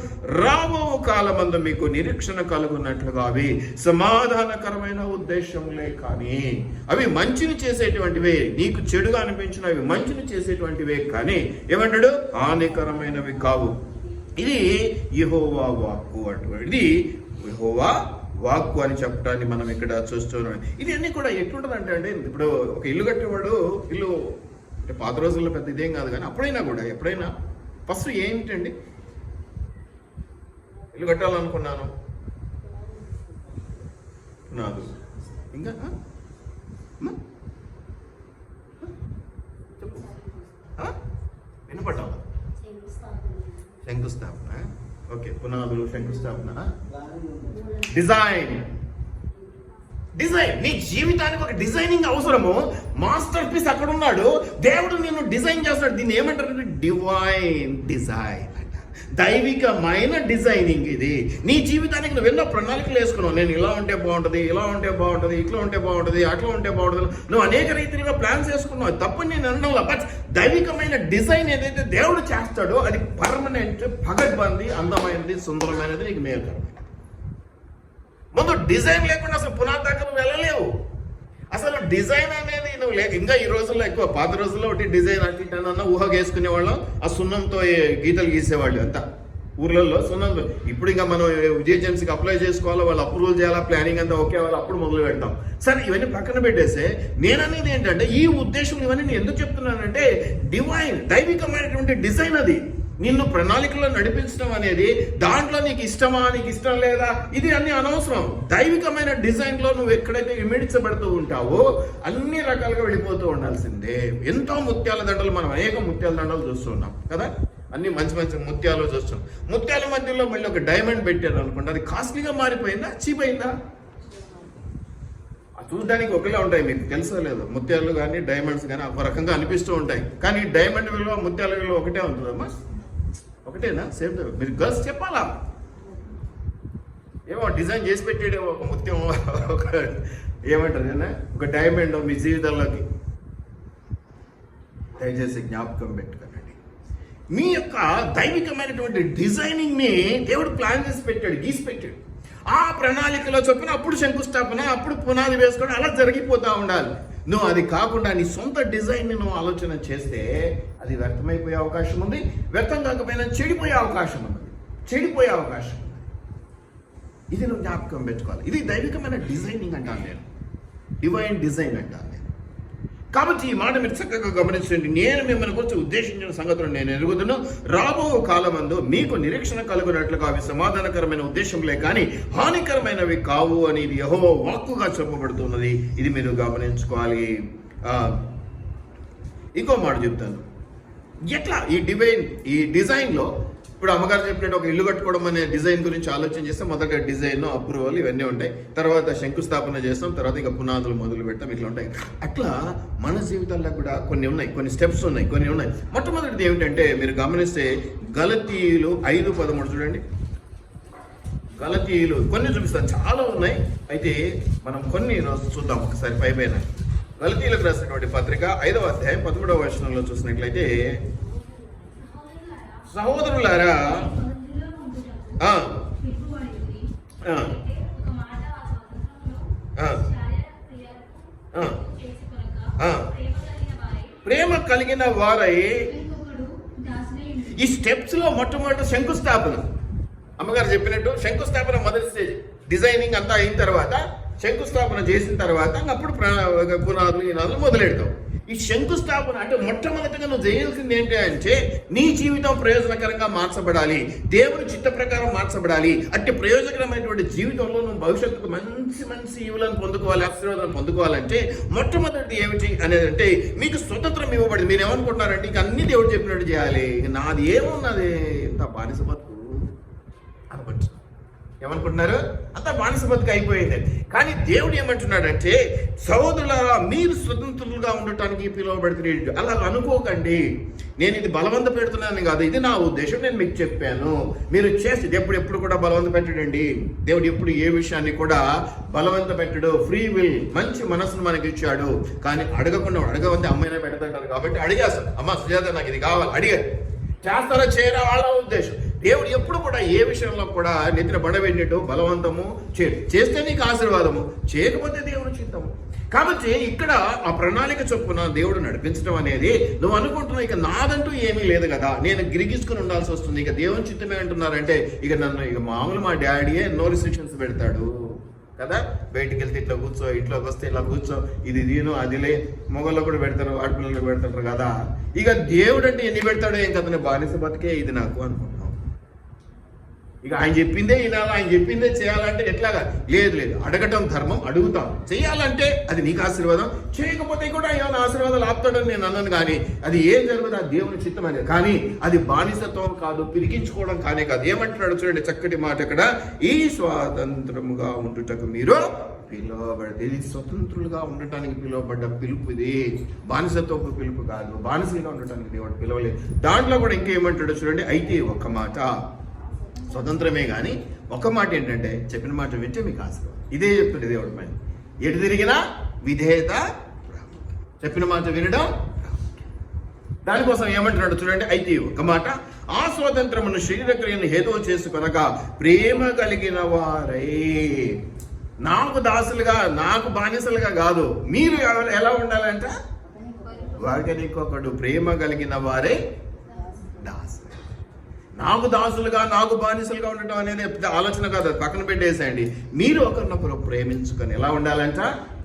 రాబో కాలమందు మీకు నిరీక్షణ కలుగున్నట్లుగా. అవి సమాధానకరమైన ఉద్దేశములే కానీ అవి మంచిని చేసేటువంటివే, నీకు చెడుగా అనిపించినవి మంచిని చేసేటువంటి కానీ ఏమంటాడు? హానికరమైనవి కావు. ఇది యెహోవా వాక్కు అంటాడు. ఇది యెహోవా వాక్కు అని చెప్పడాన్ని మనం ఇక్కడ చూస్తున్నాం. ఇది అన్ని కూడా ఎట్లుంటుందంటే అండి, ఇప్పుడు ఒక ఇల్లు కట్టేవాడు, ఇల్లు అంటే పాత రోజుల్లో పెద్ద ఇదేం కాదు, కానీ అప్పుడైనా కూడా ఎప్పుడైనా ఫస్ట్ ఏమిటండి, ఇల్లు కట్టాలనుకున్నాను నాదు ఇంకా వినపడ్డాం. శంకుస్థాపన, ఓకే, పునాదులు, శంకుస్థాపన, డిజైన్, డిజైన్, నీ జీవితానికి ఒక డిజైనింగ్ అవసరము. మాస్టర్ పీస్ అక్కడ ఉన్నాడు, దేవుడు నిన్ను డిజైన్ చేస్తాడు. దీన్ని ఏమంటారు? డివైన్ డిజైన్ అంటారు. దైవికమైన డిజైనింగ్ ఇది. నీ జీవితానికి నువ్వు ఎన్నో ప్రణాళికలు వేసుకున్నావు. నేను ఇలా ఉంటే బాగుంటుంది, ఇలా ఉంటే బాగుంటుంది, ఇట్లా ఉంటే బాగుంటుంది, అట్లా ఉంటే బాగుంటుంది. నువ్వు అనేక రీతిగా ప్లాన్స్ వేసుకున్నావు, తప్పని నేను అనడంలో. బట్ దైవికమైన డిజైన్ ఏదైతే దేవుడు చేస్తాడో అది పర్మనెంట్, పగడ్బందీ, అందమైనది, సుందరమైనది, నీకు మేలుకరమైనది. ముందు డిజైన్ లేకుండా అసలు పునాది దాకా నువ్వు వెళ్ళలేవు. అసలు డిజైన్ అనేది నువ్వు లేక, ఇంకా ఈ రోజుల్లో ఎక్కువ, పాత రోజుల్లో ఒకటి డిజైన్ అంటే ఊహ వేసుకునే వాళ్ళం, ఆ సున్నంతో గీతలు గీసేవాళ్ళు అంతా ఊర్లలో సున్నంతో. ఇప్పుడు ఇంకా మనం జిహెచ్ఎంసీకి అప్లై చేసుకోవాలో, వాళ్ళు అప్రూవల్ చేయాలా, ప్లానింగ్ అంతా ఓకే వాళ్ళు అప్పుడు మొదలు పెడతాం. సరే, ఇవన్నీ పక్కన పెట్టేస్తే నేననేది ఏంటంటే, ఈ ఉద్దేశం ఇవన్నీ నేను ఎందుకు చెప్తున్నానంటే, డివైన్, దైవికమైనటువంటి డిజైన్ అది. నిన్ను ప్రణాళికలో నడిపించడం అనేది, దాంట్లో నీకు ఇష్టమా, నీకు ఇష్టం లేదా, ఇది అన్ని అనవసరం. దైవికమైన డిజైన్లో నువ్వు ఎక్కడైతే ఇమిడించబడుతూ ఉంటావో అన్ని రకాలుగా వెళ్ళిపోతూ ఉండాల్సిందే. ఎంతో ముత్యాల దండలు, మనం అనేక ముత్యాల దండలు చూస్తున్నాం కదా, అన్ని మంచి మంచి ముత్యాలు చూస్తున్నాం. ముత్యాల మధ్యలో మళ్ళీ ఒక డైమండ్ పెట్టారు అనుకోండి, అది కాస్ట్లీగా మారిపోయిందా, చీప్ అయిందా? చూడడానికి ఒకలా ఉంటాయి, మీకు తెలుసో లేదు. ముత్యాలు కానీ డైమండ్స్ కానీ ఒక రకంగా అనిపిస్తూ ఉంటాయి, కానీ డైమండ్ విలువ ముత్యాల విలువ ఒకటే ఉంటుందమ్మా, ఒకటేనా? సేమ్. మీరు గర్ల్స్ చెప్పాలా, ఏమో డిజైన్ చేసి పెట్టాడే ఒక ముత్యం, ఒక ఏమంటారు ఏనా, ఒక డైమండ్ మీ జీవితంలోకి. దయచేసి జ్ఞాపకం పెట్టుకోనండి, మీ యొక్క దైవికమైనటువంటి డిజైనింగ్ని దేవుడు ప్లాన్ చేసి పెట్టాడు, గీసి పెట్టాడు. ఆ ప్రణాళికలో చొప్పున అప్పుడు శంకుస్థాపన, అప్పుడు పునాది వేసుకొని అలా జరిగిపోతూ ఉండాలి. నువ్వు అది కాకుండా నీ సొంత డిజైన్ని నువ్వు ఆలోచన చేస్తే అది వ్యర్థమైపోయే అవకాశం ఉంది. వ్యర్థం కాకపోయినా చెడిపోయే అవకాశం ఉంది, చెడిపోయే అవకాశం ఉంది. ఇది నువ్వు జ్ఞాపకం పెట్టుకోవాలి. ఇది దైవికమైన డిజైనింగ్ అంటాను నేను, డివైన్ డిజైన్ అంటాను నేను. కాబట్టి ఈ మాట మీరు చక్కగా గమనించండి. నేను మిమ్మల్ని గురించి ఉద్దేశించిన సంగతులు నేను ఎరుగుదును. రాబో కాలమందు మీకు నిరీక్షణ కలుగునట్లుగా అవి సమాధానకరమైన ఉద్దేశంలే కానీ హానికరమైనవి కావు అని ఇది యెహోవా వాక్కుగా చెప్పబడుతున్నది. ఇది మీరు గమనించుకోవాలి. ఇంకో మాట చెప్తాను, ఎట్లా ఈ డిజైన్లో ఇప్పుడు అమ్మగారు చెప్పినట్టు ఒక ఇల్లు కట్టుకోవడం అనే డిజైన్ గురించి ఆలోచన చేస్తే మొదట డిజైన్, అప్రూవల్ ఇవన్నీ ఉంటాయి. తర్వాత శంకుస్థాపన చేస్తాం, తర్వాత ఇక పునాదులు మొదలు పెడతాం, ఇట్లా ఉంటాయి. అట్లా మన జీవితాల్లో కూడా కొన్ని ఉన్నాయి, కొన్ని స్టెప్స్ ఉన్నాయి, కొన్ని ఉన్నాయి. మొట్టమొదటిది ఏమిటంటే మీరు గమనిస్తే గలతీయులు 5:13 చూడండి. గలతీయులు కొన్ని చూపిస్తాను, చాలా ఉన్నాయి, అయితే మనం కొన్ని రోజు చూద్దాం ఒకసారి పైపైన. గలతీయులకు రాసినటువంటి పత్రిక 5వ అధ్యాయం 13వ వచనంలో చూసినట్లయితే, సహోదరులారా ప్రేమ కలిగిన వారై, ఈ స్టెప్స్ లో మొట్టమొదటి శంకుస్థాపన. అమ్మగారు చెప్పినట్టు శంకుస్థాపన మొదటి స్టేజ్, డిజైనింగ్ అంతా అయిన తర్వాత శంకుస్థాపన చేసిన తర్వాత అప్పుడు పునాదులు ఈనాదులు మొదలెడతాం. ఈ శంకుస్థాపన అంటే మొట్టమొదటిగా నువ్వు చేయాల్సింది ఏంటి అంటే, నీ జీవితం ప్రయోజనకరంగా మార్చబడాలి, దేవుని చిత్త ప్రకారం మార్చబడాలి. అంటే ప్రయోజనకరమైనటువంటి జీవితంలో నువ్వు భవిష్యత్తుకు మంచి మంచి ఈవులను పొందుకోవాలి, ఆశీర్వాదాలను పొందుకోవాలంటే మొట్టమొదటి ఏమిటి అనేది అంటే, మీకు స్వతంత్రం ఇవ్వబడింది. మీరు ఏమనుకుంటున్నారంటే ఇక అన్ని దేవుడు చెప్పినట్టు చేయాలి, ఇక నాది ఏమున్నది, ఇంత బానిస బతుకు అనవచ్చు. ఏమనుకుంటున్నారు? అంతా బానిస బతుకు అయిపోయింది. కానీ దేవుడు ఏమంటున్నాడంటే, సహోదరులారా మీరు స్వతంత్రులుగా ఉండటానికి పిలువబడుతున్నాడు. అలా అనుకోకండి, నేను ఇది బలవంత పెడుతున్నాను కాదు, ఇది నా ఉద్దేశం, నేను మీకు చెప్పాను. మీరు చేసి ఎప్పుడు కూడా బలవంత పెట్టడండి. దేవుడు ఎప్పుడు ఏ విషయాన్ని కూడా బలవంత పెట్టడు. ఫ్రీ విల్, మంచి మనసును మనకి ఇచ్చాడు. కానీ అడగవంతే అమ్మాయినా పెడతాడు కాబట్టి అడిగేస్తాడు. అమ్మ సుజాత నాకు ఇది కావాలి, అడిగారు, చేస్తారా చేయరా వాళ్ళ ఉద్దేశం. దేవుడు ఎప్పుడు కూడా ఏ విషయంలో కూడా నెత్తిన బడబెట్టినట్టు బలవంతము చేస్తే నీకు ఆశీర్వాదము, చేయకపోతే దేవుడు చిత్తము. కాబట్టి ఇక్కడ ఆ ప్రణాళిక చొప్పున దేవుడు నడిపించడం అనేది, నువ్వు అనుకుంటున్నావు ఇక నాదంటూ ఏమీ లేదు కదా, నేను గిరిగిసుకుని ఉండాల్సి వస్తుంది, ఇక దేవుని చిత్తమే అంటున్నారంటే, ఇక నన్ను ఇక మామూలు మా డాడీయే ఎన్నో రిస్ట్రిక్షన్స్ పెడతాడు కదా. బయటికి వెళ్తే ఇట్లా కూర్చో, ఇంట్లోకి వస్తే ఇలా కూర్చో, ఇది దీను అదిలే, మొగల్లో కూడా పెడతారు, ఆడపిల్లలు పెడతారు కదా. ఇక దేవుడు అంటే ఎన్ని పెడతాడో ఏం కదా, బానిస బతికే ఇది నాకు అనుకుంటున్నాం. ఇక ఆయన చెప్పిందే వినాలి, ఆయన చెప్పిందే చేయాలంటే ఎట్లాగా? లేదు, అడగటం ధర్మం, అడుగుతాం. చేయాలంటే అది నీకు ఆశీర్వాదం, చేయకపోతే కూడా ఏమైనా ఆశీర్వాదాలు ఆపుతాడని నేను అన్నాను. కానీ అది ఏం జరుగుతుంది, అది దేవుని చిత్తం అనేది. కానీ అది బానిసత్వం కాదు, పిరికించుకోవడం కానే కాదు. ఏమంటున్నాడు చూడండి, చక్కటి మాట ఇక్కడ, ఈ స్వాతంత్రముగా ఉండుటకు మీరు పిలువబడి, ఇది స్వతంత్రులుగా ఉండటానికి పిలువబడ్డ పిలుపు. ఇది బానిసత్వపు పిలుపు కాదు. బానిసలుగా ఉండటానికి దేవుడు పిలవలేదు. దాంట్లో కూడా ఇంకేమంటాడో చూడండి. అయితే ఒక్క మాట, స్వతంత్రమే కానీ ఒక మాట ఏంటంటే, చెప్పిన మాట వింటే మీకు ఆశీర్వాదం. ఇదే చెప్తాడు దేవుడు పైన. ఎటు తిరిగినా విధేయత, చెప్పిన మాట వినడం. దానికోసం ఏమంటున్నాడు చూడండి. అయితే ఒక మాట, ఆ స్వాతంత్రమును శరీర క్రియను హేతువు చేసుకొనక ప్రేమ కలిగిన వారై. నాకు దాసులుగా, నాకు బానిసలుగా కాదు. మీరు ఎలా ఉండాలంట? ఒకరికొకడు ప్రేమ కలిగిన వారే దాసు. నాకు దాసులుగా, నాకు బానిసలుగా ఉండటం అనేది ఆలోచన కాదు, అది పక్కన పెట్టేసేయండి. మీరు ఒకరినొకరు ప్రేమించుకొని ఎలా ఉండాలంట?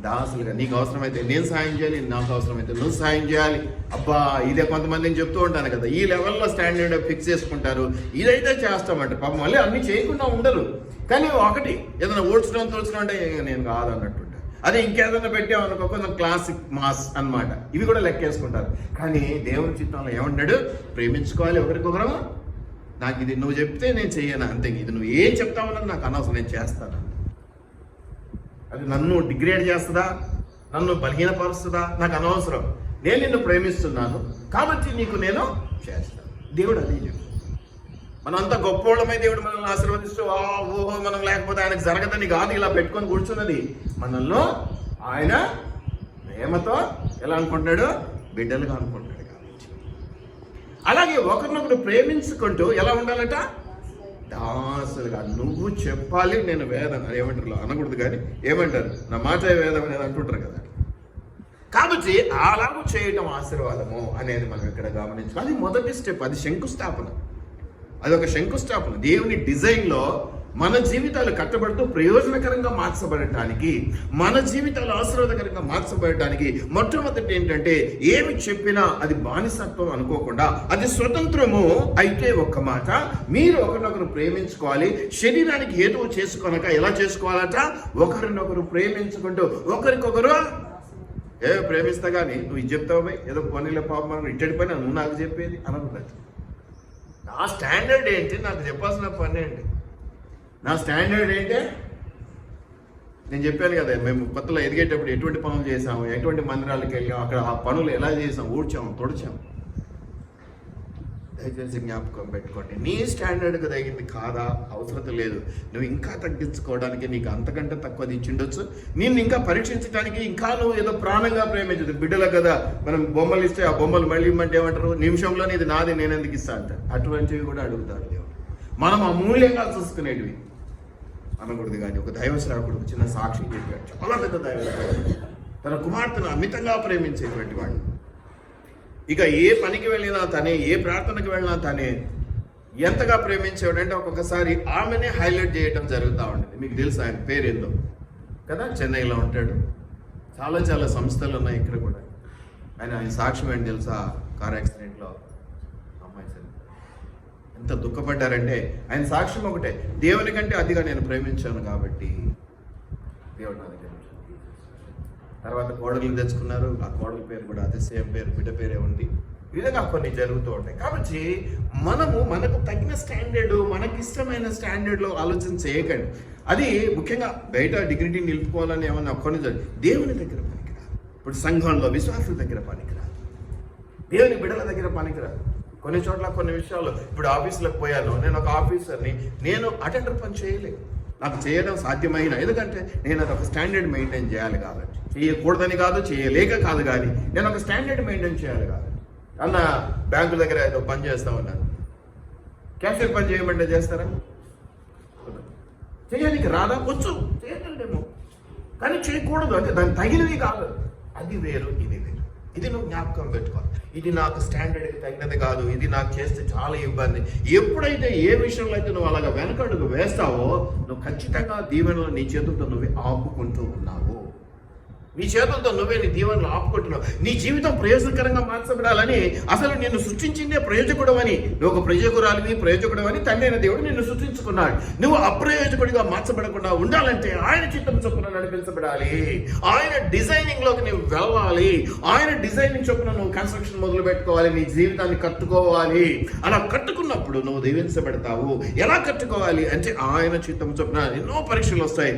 దాసులుగా. నీకు అవసరమైతే నేను సాయం చేయాలి, నాకు అవసరమైతే నువ్వు సాయం చేయాలి. అబ్బా, ఇదే కొంతమందిని చెప్తూ ఉంటాను కదా, ఈ లెవెల్లో స్టాండర్డ్ ఫిక్స్ చేసుకుంటారు. ఇదైతే చేస్తామంట పాపం. మళ్ళీ అన్ని చేయకుండా ఉండరు. కానీ ఒకటి ఏదైనా ఓడ్చడం తోల్చడం అంటే నేను కాదన్నట్టుంటారు. అదే ఇంకేదైనా పెట్టామనుకో కొంచెం క్లాసిక్ మాస్ అన్నమాట. ఇవి కూడా లెక్కేసుకుంటారు. కానీ దేవుని చిత్తంలో ఏమంటాడు? ప్రేమించుకోవాలి ఒకరికొకరు. నాకు ఇది నువ్వు చెప్తే నేను చెయ్యను, అంతే. ఇది నువ్వు ఏం చెప్తావన్నది నాకు అనవసరం, నేను చేస్తాను. అది నన్ను డిగ్రేడ్ చేస్తుందా, నన్ను బలహీనపరుస్తుందా, నాకు అనవసరం. నేను నిన్ను ప్రేమిస్తున్నాను కాబట్టి నీకు నేను చేస్తాను. దేవుడు అదే చెప్పు. మనం అంతా గొప్పోళ్ళమై దేవుడు మనల్ని ఆశీర్వదిస్తూ ఓహో మనం లేకపోతే ఆయనకు జరగదని కాదు ఇలా పెట్టుకొని కూర్చున్నది. మనల్లో ఆయన ప్రేమతో ఎలా అనుకుంటాడు? బిడ్డలుగా అనుకుంటాడు. అలాగే ఒకరినొకరు ప్రేమించుకుంటూ ఎలా ఉండాలట? దాసులుగా. నువ్వు చెప్పాలి, నేను వేదం ఏమంటారు అనకూడదు, కానీ ఏమంటారు, నా మాట వేదం అనేది అంటుంటారు కదా. కాబట్టి అలాగూ చేయటం ఆశీర్వాదము అనేది మనం ఇక్కడ గమనించాలి. అది మొదటి స్టెప్, అది శంకుస్థాపన. అదొక శంకుస్థాపన. దేవుని డిజైన్లో మన జీవితాలు కట్టబడుతూ ప్రయోజనకరంగా మార్చబడటానికి, మన జీవితాలు ఆశీర్వాదకరంగా మార్చబడటానికి మొట్టమొదటి ఏంటంటే, ఏమి చెప్పినా అది బానిసత్వం అనుకోకుండా అది స్వతంత్రము. అయితే ఒక్క మాట, మీరు ఒకరినొకరు ప్రేమించుకోవాలి. శరీరానికి హేతువు చేసుకొనక ఎలా చేసుకోవాలట? ఒకరినొకరు ప్రేమించుకుంటూ ఒకరికొకరు ప్రేమిస్తా. కానీ నువ్వు ఇది చెప్తావు పోయి ఏదో పనిలో పాపం ఇట్టడి పని నువ్వు నాకు చెప్పేది అనుకున్నది. నా స్టాండర్డ్ ఏంటి? నాకు చెప్పాల్సిన పని ఏంటి? నా స్టాండర్డ్ ఏంటి? నేను చెప్పాను కదా, మేము కొత్తలో ఎదిగేటప్పుడు ఎటువంటి పనులు చేసాము, ఎటువంటి మందిరాలకు వెళ్ళాము, అక్కడ ఆ పనులు ఎలా చేసాం, ఊడ్చాము, తొడిచాము. దయచేసి జ్ఞాపకం పెట్టుకోండి. నీ స్టాండర్డ్కి తగింది కాదా? అవసరం లేదు. నువ్వు ఇంకా తగ్గించుకోవడానికి నీకు అంతకంటే తక్కువది ఇచ్చిండొచ్చు. నేను ఇంకా పరీక్షించడానికి, ఇంకా నువ్వు ఏదో ప్రాణంగా ప్రేమించదు. బిడ్డలు కదా, మనం బొమ్మలు ఇస్తే ఆ బొమ్మలు మళ్ళీ ఇమ్మంటే ఏమంటారు? నిమిషంలోనే ఇది నాది, నేను ఎందుకు ఇస్తా అంట. అటువంటివి కూడా అడుగుతాడు దేవుడు. మనం అమూల్యంగా చూసుకునేటివి అనకూడదు. కానీ ఒక దైవ సేవకుడు చిన్న సాక్షి చెప్పాడు, చాలా పెద్ద దైవ సేవకుడు, తన కుమార్తెను అమితంగా ప్రేమించేటువంటి వాడు. ఇక ఏ పనికి వెళ్ళినా తనే, ఏ ప్రార్థనకి వెళ్ళినా తనే. ఎంతగా ప్రేమించేవాడంటే ఒక్కొక్కసారి ఆమెనే హైలైట్ చేయడం జరుగుతూ ఉండేది. మీకు తెలుసు ఆయన పేరేందో కదా, చెన్నైలో ఉంటాడు. చాలా చాలా సంస్థలు ఉన్నాయి ఇక్కడ కూడా. ఆయన సాక్ష్యం ఏంటి తెలుసా? కార్ యాక్సిడెంట్లో అమ్మాయి ఎంత దుఃఖపడ్డారంటే ఆయన సాక్ష్యం ఒకటే, దేవుని కంటే అతిగా నేను ప్రేమించాను కాబట్టి దేవుడు నా దగ్గర. తర్వాత కోడలు తెచ్చుకున్నారు. ఆ కోడల పేరు కూడా అదే సేమ్ పేరు, బిడ్డ పేరే ఉంది. ఈ విధంగా కొన్ని జరుగుతూ ఉంటాయి. కాబట్టి మనకు తగిన స్టాండర్డ్, మనకి ఇష్టమైన స్టాండర్డ్లో ఆలోచన చేయకండి. అది ముఖ్యంగా బయట డిగ్నిటీ నిలుపుకోవాలని ఏమన్నా కొన్ని దేవుని దగ్గర పనికిరాదు. ఇప్పుడు సంఘంలో విశ్వాసుల దగ్గర పనికిరాదు, దేవుని బిడ్డల దగ్గర పనికిరాదు. కొన్ని చోట్ల కొన్ని విషయాలు, ఇప్పుడు ఆఫీసులకు పోయాను, నేను ఒక ఆఫీసర్ని, నేను అటెండర్ పని చేయలేదు. నాకు చేయడం సాధ్యమైన, ఎందుకంటే నేను అదొక స్టాండర్డ్ మెయింటైన్ చేయాలి కాబట్టి. చేయకూడదని కాదు, చేయలేక కాదు, కానీ నేను ఒక స్టాండర్డ్ మెయింటైన్ చేయాలి కాబట్టి. అన్న బ్యాంకు దగ్గర ఏదో పని చేస్తా ఉన్నాను, క్యాషియర్ పని చేయమంటే చేస్తారా? చేయడానికి రాదా? వచ్చు, చేయగలడేమో, కానీ చేయకూడదు. అంటే దానికి తగినవి కాదు. అది వేరు, ఇది వేరు. ఇది నువ్వు జ్ఞాపకం పెట్టుకోవాలి. ఇది నాకు స్టాండర్డ్కి తగినది కాదు, ఇది నాకు చేస్తే చాలా ఇబ్బంది. ఎప్పుడైతే ఏ విషయంలో అయితే నువ్వు అలాగ వెనకడుగు వేస్తావో, నువ్వు ఖచ్చితంగా దీవెనలు నీ చేతులతో నువ్వే ఆపుకుంటూ ఉన్నావు. నీ చేతులతో నువ్వే నీ దీవెనలు ఆపుకుంటున్నావు. నీ జీవితం ప్రయోజనకరంగా మార్చబడాలని, అసలు నిన్ను సృష్టించిందే ప్రయోజకుడు అని. నువ్వు ఒక ప్రయోజకురాలివి, ప్రయోజకుడు అని తండ్రి అయిన దేవుడు నిన్ను సృష్టించుకున్నాడు. నువ్వు అప్రయోజకుడిగా మార్చబడకుండా ఉండాలంటే ఆయన చిత్తం చొప్పున నడిపించబడాలి. ఆయన డిజైనింగ్ లోకి నువ్వు వెళ్ళాలి. ఆయన డిజైనింగ్ చొప్పున నువ్వు కన్స్ట్రక్షన్ మొదలు పెట్టుకోవాలి, నీ జీవితాన్ని కట్టుకోవాలి. అలా కట్టుకున్నప్పుడు నువ్వు దీవించబడతావు. ఎలా కట్టుకోవాలి అంటే ఆయన చిత్తం చొప్పున. ఎన్నో పరీక్షలు వస్తాయి,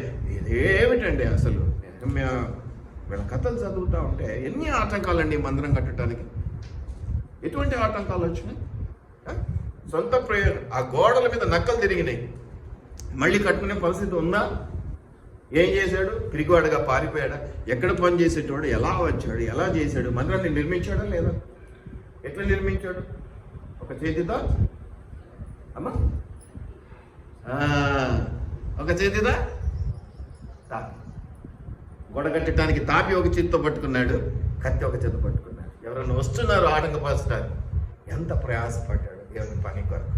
ఏమిటండి అసలు వీళ్ళ కథలు చదువుతూ ఉంటే ఎన్ని ఆటంకాలండి మందిరం కట్టడానికి. ఎటువంటి ఆటంకాలు వచ్చినాయి? సొంత ప్రయోజనం, ఆ గోడల మీద నక్కలు తిరిగినాయి, మళ్ళీ కట్టుకునే పరిస్థితి ఉందా? ఏం చేశాడు? పిరిగివాడుగా పారిపోయాడా? ఎక్కడ పని చేసేటోడు ఎలా వచ్చాడు, ఎలా చేశాడు? మందిరాన్ని నిర్మించాడా లేదా? ఎట్లా నిర్మించాడు? ఒక చేతితో అమ్మా, ఒక చేతితో తాపి, గొడ కట్టడానికి తాపి ఒక చేతితో పట్టుకున్నాడు, కత్తి ఒక చేతితో పట్టుకున్నాడు. ఎవరైనా వస్తున్నారు ఆటంకపరుస్తారు, ఎంత ప్రయాసపడ్డాడు దేవుని పని కొరకు.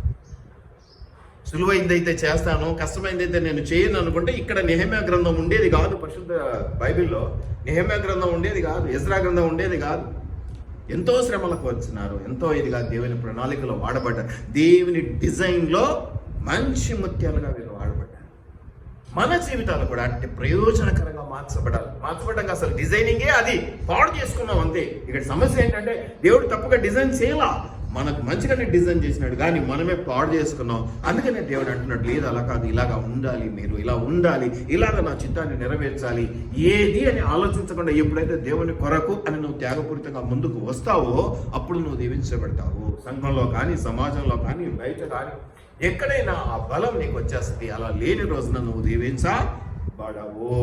సులువైందైతే చేస్తాను, కష్టమైందైతే నేను చేయను అనుకుంటే ఇక్కడ నెహెమ్యా గ్రంథం ఉండేది కాదు. పరిశుద్ధ బైబిల్లో నెహెమ్యా గ్రంథం ఉండేది కాదు, ఎజ్రా గ్రంథం ఉండేది కాదు. ఎంతో శ్రమలకు వచ్చినారు, ఎంతో ఇదిగా దేవుని ప్రణాళికలో వాడబడ్డారు. దేవుని డిజైన్లో మంచి ముత్యాలుగా వీళ్ళు వాడబడ్డారు. మన జీవితాలు కూడా అంటే ప్రయోజనకరంగా మార్చబడ్డాక అసలు డిజైనింగే అది పాడు చేసుకున్నాం అంతే. ఇక్కడ సమస్య ఏంటంటే దేవుడు తప్పుగా డిజైన్ చేయాల, మనకు మంచిగానే డిజైన్ చేసినాడు, కానీ మనమే పాడు చేసుకున్నాం. అందుకనే దేవుడు అంటున్నాడు, లేదు అలా కాదు, ఇలాగా ఉండాలి, మీరు ఇలా ఉండాలి, ఇలాగ నా చిత్తాన్ని నెరవేర్చాలి. ఏది అని ఆలోచించకుండా ఎప్పుడైతే దేవుని కొరకు అని నువ్వు త్యాగపూరితంగా ముందుకు వస్తావో అప్పుడు నువ్వు దీవించబడతావు. సంఘంలో కానీ, సమాజంలో కానీ, బయట కానీ, ఎక్కడైనా ఆ బలం నీకు వచ్చేస్తుంది. అలా లేని రోజున నువ్వు దీవించబడవు.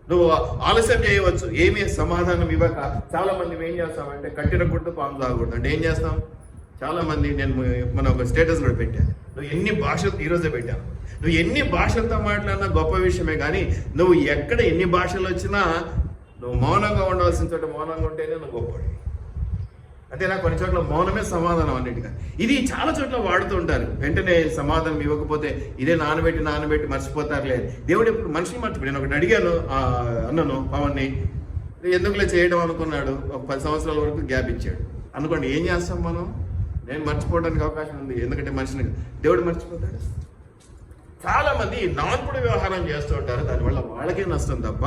నువ్వు ఆలస్యం చేయవచ్చు, ఏమీ సమాధానం ఇవ్వక. చాలా మంది ఏం చేస్తామంటే కట్టిన గుడ్డు పాము తాగకూడదు అంటే ఏం చేస్తాం? చాలా మంది, నేను మన ఒక స్టేటస్ కూడా పెట్టాను, నువ్వు ఎన్ని భాషలు, ఈరోజే పెట్టాను, నువ్వు ఎన్ని భాషలతో మాట్లాడినా గొప్ప విషయమే, కానీ నువ్వు ఎక్కడ ఎన్ని భాషలు వచ్చినా నువ్వు మౌనంగా ఉండవలసిన చోట మౌనంగా ఉంటేనే నువ్వు గొప్పవాడి. అంతేనా? కొన్ని చోట్ల మౌనమే సమాధానం అన్నిటిగా. ఇది చాలా చోట్ల వాడుతూ ఉంటారు. వెంటనే సమాధానం ఇవ్వకపోతే ఇదే నానబెట్టి మర్చిపోతారులే. దేవుడు ఎప్పుడు మనిషిని మర్చిపోయి. నేను ఒకటి అడిగాను, అన్నను పవన్ని, ఎందుకులే చేయడం అనుకున్నాడు. ఒక 10 సంవత్సరాల వరకు గ్యాప్ ఇచ్చాడు అనుకోండి. ఏం చేస్తాం మనం? నేను మర్చిపోవడానికి అవకాశం ఉంది, ఎందుకంటే మనిషిని దేవుడు మర్చిపోతాడు. చాలా మంది నాన్పుడు వ్యవహారం చేస్తూ ఉంటారు, దానివల్ల వాళ్ళకే నష్టం తప్ప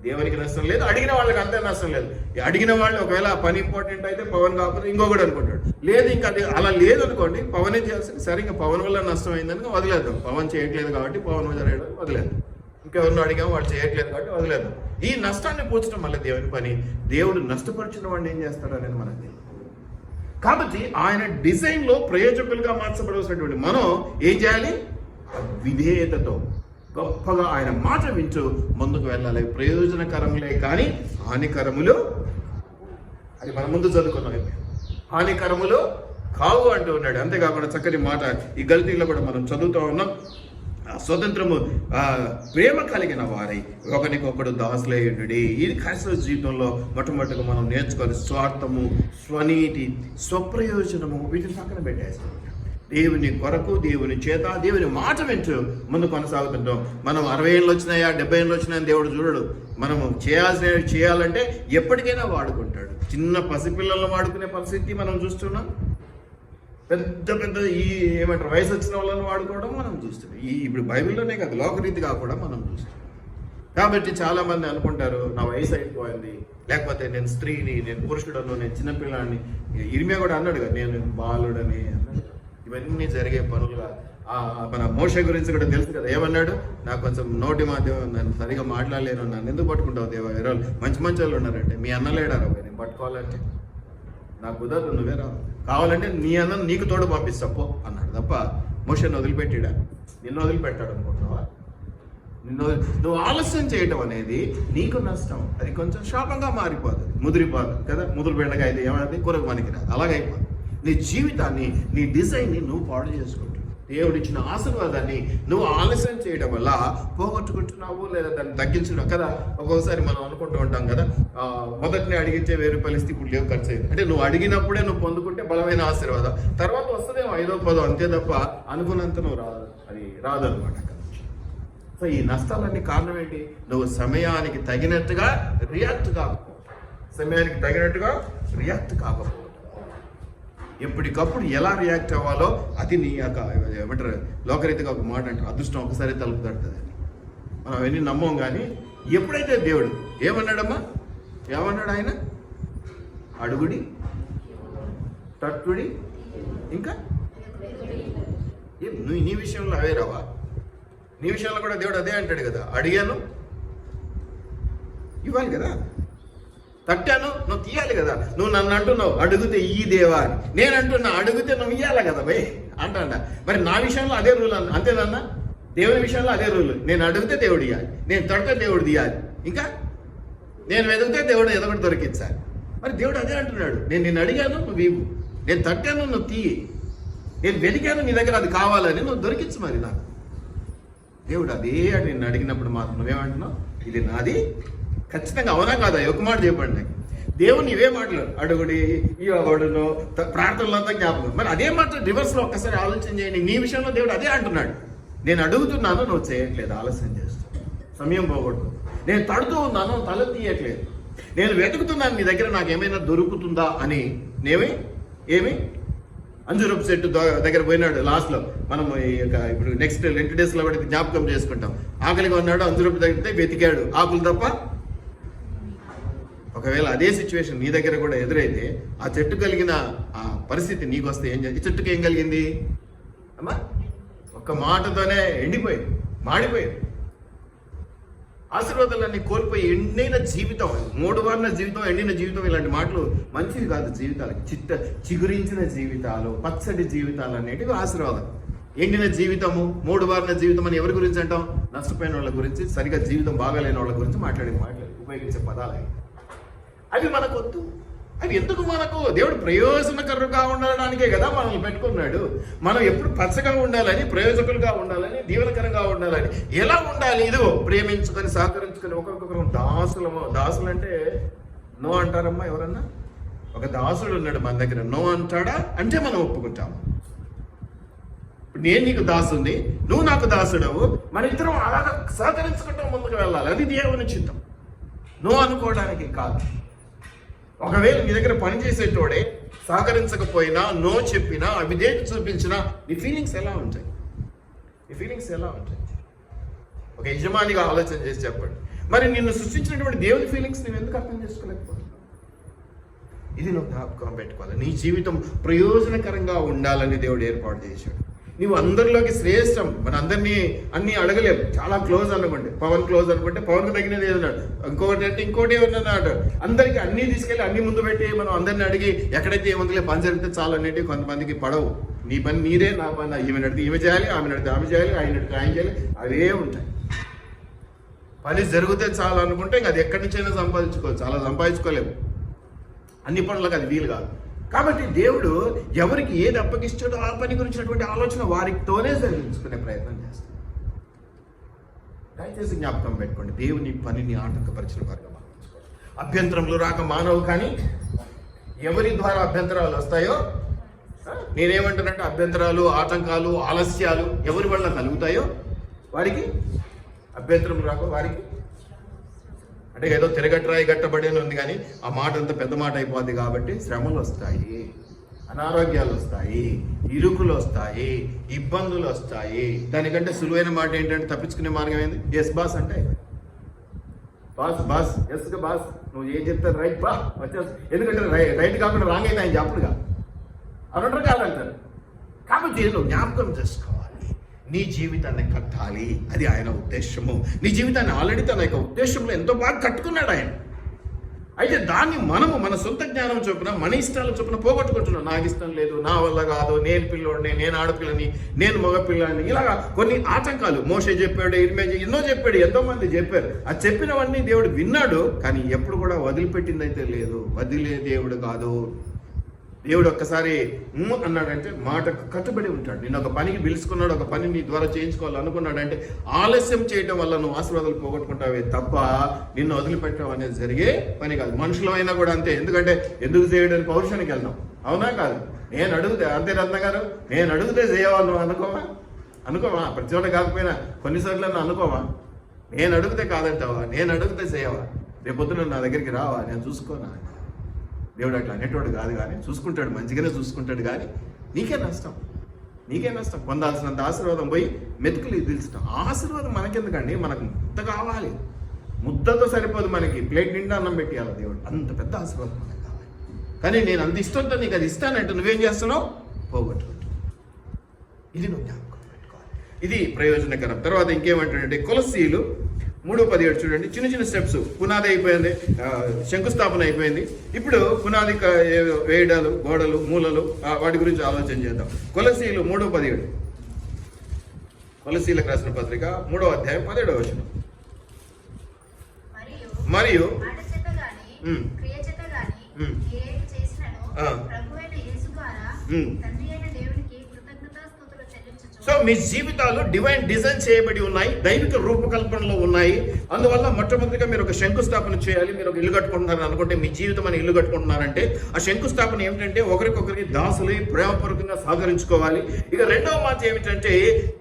దేవునికి నష్టం లేదు, అడిగిన వాళ్ళకి అంతే నష్టం లేదు. అడిగిన వాళ్ళు ఒకవేళ ఆ పని ఇంపార్టెంట్ అయితే పవన్ కాకపోతే ఇంకొకటి అనుకుంటాడు. లేదు ఇంకా అది అలా లేదనుకోండి, పవనే చేయాల్సింది. సరే ఇంకా పవన్ వల్ల నష్టం అయిందని వదిలేద్దాం. పవన్ చేయట్లేదు కాబట్టి పవన్ చేయడం వదిలేద్దాం. ఇంకెవరినో అడిగాము, వాళ్ళు చేయట్లేదు కాబట్టి వదిలేద్దాం. ఈ నష్టాన్ని పూడ్చడం మళ్ళీ దేవుని పని. దేవుడు నష్టపరిచిన వాడిని ఏం చేస్తాడు అనేది మనకు తెలియదు. కాబట్టి ఆయన డిజైన్లో ప్రయోజకులుగా మార్చబడవలసినటువంటి మనం ఏం చేయాలి? విధేయతతో గొప్పగా ఆయన మాట వింటూ ముందుకు వెళ్ళాలి. ప్రయోజనకరములే కానీ హానికరములు, అది మనం ముందు చదువుకున్నాం, హానికరములు కావు అంటూ ఉన్నాడు. అంతేకాకుండా చక్కని మాట ఈ గల్తీలో కూడా మనం చదువుతూ ఉన్నాం. స్వతంత్రము ప్రేమ కలిగిన వారై ఒకరికొకడు దాసులయ్యుండుడి. ఇది క్రైస్తవ జీవితంలో మొట్టమొదటిగా మనం నేర్చుకోవాలి. స్వార్థము, స్వనీతి, స్వప్రయోజనము వీటిని పక్కన పెట్టేస్తాం. దేవుని కొరకు, దేవుని చేత, దేవుని మాట వింటూ ముందు కొనసాగుతుంటాం. మనం 60 ఏళ్ళు వచ్చినాయా, 70 ఏళ్ళు వచ్చినాయని దేవుడు చూడడు. మనము చేయాలంటే ఎప్పటికైనా వాడుకుంటాడు. చిన్న పసిపిల్లలను వాడుకునే పరిస్థితి మనం చూస్తున్నాం. పెద్ద ఈ ఏమంటారు వయసు వచ్చిన వాళ్ళని వాడుకోవడం మనం చూస్తున్నాం. ఇప్పుడు బైబిల్లోనే కాదు, లోకరీతిగా కూడా మనం చూస్తున్నాం. కాబట్టి చాలా మంది అనుకుంటారు, నా వయసు అయిపోయింది, లేకపోతే నేను స్త్రీని, నేను పురుషుడను, నేను చిన్నపిల్లాడిని. ఇర్మియా కూడా అన్నాడు కదా, నేను బాలుడని అన్నాడు. ఇవన్నీ జరిగే పనులుగా. మన మోషే గురించి కూడా తెలుసు కదా, ఏమన్నాడు? నాకు కొంచెం నోటి మాధ్యమం, నన్ను సరిగా మాట్లాడలేను, నన్ను ఎందుకు పట్టుకుంటావు దేవా? ఎవరు మంచి వాళ్ళు ఉన్నారంటే, మీ అన్నలేడారా నేను పట్టుకోవాలంటే? నాకు కుదరదు, నువ్వే రావు, కావాలంటే నీ అన్న నీకు తోడు పంపిస్తాపో అన్నాడు తప్ప మోషేని వదిలిపెట్టాడా? నిన్ను వదిలిపెట్టాడు అనుకుంటున్నావా? నువ్వు ఆలస్యం చేయటం అనేది నీకు నష్టం. అది కొంచెం శాపంగా మారిపోతుంది, ముదిరిపోదు కదా. ముదురు బెండగా అయితే ఏమన్నది కూరకు మనకి రాదు, అలాగైపోదు. నీ జీవితాన్ని, నీ డిజైన్ని నువ్వు పాడు చేసుకుంటున్నావు. దేవుడిచ్చిన ఆశీర్వాదాన్ని నువ్వు ఆలస్యం చేయడం వల్ల పోగొట్టుకుంటున్నావు, లేదా దాన్ని తగ్గించడం కదా. ఒక్కొక్కసారి మనం అనుకుంటూ ఉంటాం కదా, మొదటిని అడిగించే 1000 రూపాయలు ఇస్తే ఇప్పుడు లేవు, ఖర్చు అయింది అంటే నువ్వు అడిగినప్పుడే నువ్వు పొందుకుంటే బలమైన ఆశీర్వాదం. తర్వాత వస్తుందేమో 5వ 10వ, అంతే తప్ప అనుకున్నంత నువ్వు రాదనమాట. సో ఈ నష్టాలన్నీ కారణం ఏంటి? నువ్వు సమయానికి తగినట్టుగా రియాక్ట్ కాకపోవడం. ఎప్పటికప్పుడు ఎలా రియాక్ట్ అవ్వాలో అది నీ యొక్క ఏమంటారు లోకరీతిగా ఒక మాట అంటారు, అదృష్టం ఒకసారి తలుపు తడుతుంది అని. మనం అవన్నీ నమ్మం. కానీ ఎప్పుడైతే దేవుడు ఏమన్నాడమ్మా, ఏమన్నాడు ఆయన? అడుగుడి, తట్టుడి, ఇంకా నీ విషయంలో అవే రావా? నీ విషయంలో కూడా దేవుడు అదే అంటాడు కదా, అడిగాను ఇవ్వాలి కదా. తట్టాను, నువ్వు తీయాలి కదా. నువ్వు నన్ను అంటున్నావు అడిగితే ఈ దేవా అని, నేను అంటున్నా అడిగితే నువ్వు ఇవ్వాలి కదా భయ్ అంటాడా. మరి నా విషయంలో అదే రూల్ అన్న, అంతేనన్నా. దేవుని విషయంలో అదే రూల్. నేను అడిగితే దేవుడు ఇవ్వాలి, నేను తడితే దేవుడు తీయాలి, ఇంకా నేను వెదిగితే దేవుడు ఎదొకటి దొరికించాలి. మరి దేవుడు అదే అంటున్నాడు, నేను నిన్ను అడిగాను నువ్వు ఇవ్వు, నేను తట్టాను నువ్వు తీయి, నేను వెతికాను నీ దగ్గర అది కావాలని నువ్వు దొరికించు. మరి నాకు దేవుడు అదే నిన్ను అడిగినప్పుడు మాత్రం నువ్వేమంటున్నావు, ఇది నాది ఖచ్చితంగా అవునా కాదా? ఒక మాట చెప్పండి. దేవుని ఇవే మాటలు అడుగుడి ఇవ్వబడును, ప్రార్థనలో అంతా జ్ఞాపకం. మరి అదే మాట రివర్స్లో ఒక్కసారి ఆలోచన చేయండి. నీ విషయంలో దేవుడు అదే అంటున్నాడు, నేను అడుగుతున్నాను నువ్వు చేయట్లేదు, ఆలస్యం చేస్తావు, సమయం పోగొట్టు. నేను తడుతూ ఉన్నాను తల తీయట్లేదు, నేను వెతుకుతున్నాను నీ దగ్గర నాకు ఏమైనా దొరుకుతుందా అని. ఏమి అంజురపు చెట్టు దగ్గర పోయినాడు లాస్ట్లో. మనం ఇప్పుడు నెక్స్ట్ 2 డేస్లో కూడా జ్ఞాపకం చేసుకుంటాం. ఆకలిగా ఉన్నాడు, అంజురపు దగ్గర వెతికాడు, ఆకులు తప్ప. ఒకవేళ అదే సిచ్యువేషన్ నీ దగ్గర కూడా ఎదురైతే ఆ చెట్టు కలిగిన ఆ పరిస్థితి నీకు వస్తే ఏం చేయాలి? ఈ చెట్టుకి ఏం కలిగింది అమ్మా? ఒక్క మాటతోనే ఎండిపోయింది, మాడిపోయింది. ఆశీర్వాదాలన్నీ కోల్పోయి ఎండిన జీవితం, 3 వారిన జీవితం, ఎండిన జీవితం, ఇలాంటి మాటలు మంచిది కాదు జీవితాలకి. చిగురించిన జీవితాలు, పచ్చడి జీవితాలు అనేటివి ఆశీర్వాదం. ఎండిన జీవితము, 3 వారిన జీవితం అని ఎవరి గురించి అంటాం? నష్టపోయిన వాళ్ళ గురించి, సరిగా జీవితం బాగాలేని వాళ్ళ గురించి మాట్లాడే మాటలు, ఉపయోగించే పదాలు అవి మనకొద్దు. అవి ఎందుకు మనకు? దేవుడు ప్రయోజనకరంగా ఉండడానికే కదా మనల్ని పెట్టుకున్నాడు. మనం ఎప్పుడు పచ్చగా ఉండాలని, ప్రయోజకులుగా ఉండాలని, దీవెనకరంగా ఉండాలని. ఎలా ఉండాలి? ఇదిగో ప్రేమించుకొని, సహకరించుకొని, ఒకరికొకరు దాసులు అంటే నో అంటారమ్మా ఎవరన్నా? ఒక దాసుడు ఉన్నాడు మన దగ్గర, నో అంటాడా అంటే మనం ఒప్పుకుంటాము. నేను నీకు దాసుని, నువ్వు నాకు దాసుడవు, మన ఇద్దరం అలాగా సహకరించుకుంటాం, ముందుకు వెళ్ళాలి. అది దేవుని చిత్తం. నో అనుకోవడానికి కాదు. ఒకవేళ నీ దగ్గర పనిచేసేటోడే సహకరించకపోయినా, నో చెప్పినా, అవిధేయత చూపించినా, నీ ఫీలింగ్స్ ఎలా ఉంటాయి? ఒక యజమానిగా ఆలోచన చేసి చెప్పండి. మరి నిన్ను సృష్టించినటువంటి దేవుని ఫీలింగ్స్ నేను ఎందుకు అర్థం చేసుకోలేకపోతున్నాను? ఇది నువ్వు జ్ఞాపకం పెట్టుకోవాలి. నీ జీవితం ప్రయోజనకరంగా ఉండాలని దేవుడు ఏర్పాటు చేశాడు. నువ్వు అందరిలోకి శ్రేష్టం. మన అందరినీ అన్ని అడగలేము. చాలా క్లోజ్ అనుకోండి, పవన్ క్లోజ్ అనుకుంటే పవన్కి తగినది ఏదన్నాడు, ఇంకొకటి అంటే ఇంకోటి ఏమన్నాడు. అందరికీ అన్నీ తీసుకెళ్ళి అన్ని ముందు పెట్టి మనం అందరిని అడిగి ఎక్కడైతే ఏముందిలే పని జరిగితే చాలు అనేటివి కొంతమందికి పడవు. నీ పని నీదే, నా పని ఈమె నడితే ఈమె చేయాలి, ఆమె నడితే ఆమె చేయాలి, ఆయన నడితే ఆయన చేయాలి, అవే ఉంటాయి. పని జరిగితే చాలు అనుకుంటే ఇంకా అది ఎక్కడి నుంచైనా సంపాదించుకోవచ్చు. అలా సంపాదించుకోలేము, అన్ని పనులకు అది వీలు కాదు. కాబట్టి దేవుడు ఎవరికి ఏది అప్పగిస్తాడో ఆ పని గురించినటువంటి ఆలోచన వారితోనే జరిగించుకునే ప్రయత్నం చేస్తాడు. దయచేసి జ్ఞాపకం పెట్టుకోండి, దేవుని పనిని ఆటంకపరిచిన వారిగా భావించుకోండి. అభ్యంతరములు రాక మానవు, కానీ ఎవరి ద్వారా అభ్యంతరాలు వస్తాయో, నేనేమంటానంటే అభ్యంతరాలు, ఆటంకాలు, ఆలస్యాలు ఎవరి వల్ల కలుగుతాయో వారికి అభ్యంతరం రాక, వారికి అంటే ఏదో తిరగట్రాయి గట్టబడి అని ఉంది, కానీ ఆ మాట అంత పెద్ద మాట అయిపోద్ది. కాబట్టి శ్రమలు వస్తాయి, అనారోగ్యాలు వస్తాయి, ఇరుకులు వస్తాయి, ఇబ్బందులు వస్తాయి. దానికంటే సులువైన మాట ఏంటంటే తప్పించుకునే మార్గం ఏంది? ఎస్ బాస్ అంటే బాస్ ఎస్ బాస్, నువ్వు ఏం చెప్తారు రైట్ బా వచ్చేస్తా. ఎందుకంటే రైట్ కాకుండా రాంగ్ అయితే ఆయన చెప్పడుగా, అనంటారు కాదంటారు. కాబట్టి నువ్వు జ్ఞాపకం చేసుకోవాలి, నీ జీవితాన్ని కట్టాలి, అది ఆయన ఉద్దేశము. నీ జీవితాన్ని ఆల్రెడీ తన యొక్క ఉద్దేశంలో ఎంతో బాగా కట్టుకున్నాడు ఆయన. అయితే దాన్ని మనము మన సొంత జ్ఞానం చొప్పున, మన ఇష్టాల చొప్పున పోగొట్టుకుంటున్నాం. నాకు ఇష్టం లేదు, నా వల్ల కాదు, నేను పిల్లోడిని, నేను ఆడపిల్లని, నేను మగపిల్లని, ఇలాగా కొన్ని ఆటంకాలు. మోషే చెప్పాడు, ఇర్మియా ఎన్నో చెప్పాడు, ఎంతో మంది చెప్పారు. ఆ చెప్పినవన్నీ దేవుడు విన్నాడు, కానీ ఎప్పుడు కూడా వదిలిపెట్టింది అయితే లేదు. వదిలే దేవుడు కాదు. దేవుడు ఒక్కసారి అన్నాడంటే మాటకు కట్టుబడి ఉంటాడు. నిన్ను ఒక పనికి పిలుచుకున్నాడు, ఒక పని నీ ద్వారా చేయించుకోవాలనుకున్నాడంటే ఆలస్యం చేయటం వల్ల నువ్వు ఆశీర్వాదాలు పోగొట్టుకుంటావే తప్ప నిన్ను వదిలిపెట్టడం అనేది జరిగే పని కాదు. మనుషులు అయినా కూడా అంతే. ఎందుకంటే ఎందుకు చేయడానికి పౌరుషానికి వెళ్దాం, అవునా కాదు? నేను అడిగితే అంతే రత్న గారు, నేను అడిగితే చేయవా నువ్వు అనుకోవా? ప్రతి చోట కాకపోయినా కొన్నిసార్లు అనుకోవా? నేను అడిగితే కాదంటావా? నేను అడిగితే చేయవా? రేపొద్దున నా దగ్గరికి రావా? నేను చూసుకోనా? దేవుడు అట్లా అనేటోడు కాదు, కానీ చూసుకుంటాడు, మంచిగానే చూసుకుంటాడు. కానీ నీకే నష్టం. పొందాల్సినంత ఆశీర్వాదం పోయి మెతుకులు దిల్చడం. ఆశీర్వాదం మనకెందుకండి? మనకు ముద్ద కావాలి. ముద్దతో సరిపోదు, మనకి ప్లేట్ నిండా అన్నం పెట్టేయాలి దేవుడు. అంత పెద్ద ఆశీర్వాదం మనకు కావాలి. కానీ నేను అంత ఇష్టంతో నీకు అది ఇస్తానంటే నువ్వేం చేస్తున్నావు? పోగొట్టుకుంటావు. ఇది నువ్వు జ్ఞాపకం పెట్టుకోవాలి. ఇది ప్రయోజనకరం. తర్వాత ఇంకేమంటాడంటే కొలసీలు 3:17 చూడండి. చిన్న చిన్న స్టెప్స్. పునాది అయిపోయింది, శంకుస్థాపన అయిపోయింది. ఇప్పుడు పునాది వేయడాలు, గోడలు, మూలలు, వాటి గురించి ఆలోచన చేద్దాం. కొలసీలు 3:17. కొలసీలకు రాసిన పత్రిక 3వ అధ్యాయం 17వ వచనం. మరియు సో మీ జీవితాలు డివైన్ డిజైన్ చేయబడి ఉన్నాయి, దైవిక రూపకల్పనలో ఉన్నాయి. అందువల్ల మొట్టమొదటిగా మీరు ఒక శంకుస్థాపన చేయాలి. మీరు ఒక ఇల్లు కట్టుకుంటున్నారు అనుకుంటే, మీ జీవితం అని ఇల్లు కట్టుకుంటున్నారంటే ఆ శంకుస్థాపన ఏమిటంటే ఒకరికొకరికి దాసులు ప్రేమపూర్వకంగా సహకరించుకోవాలి. ఇక రెండవ మాట ఏమిటంటే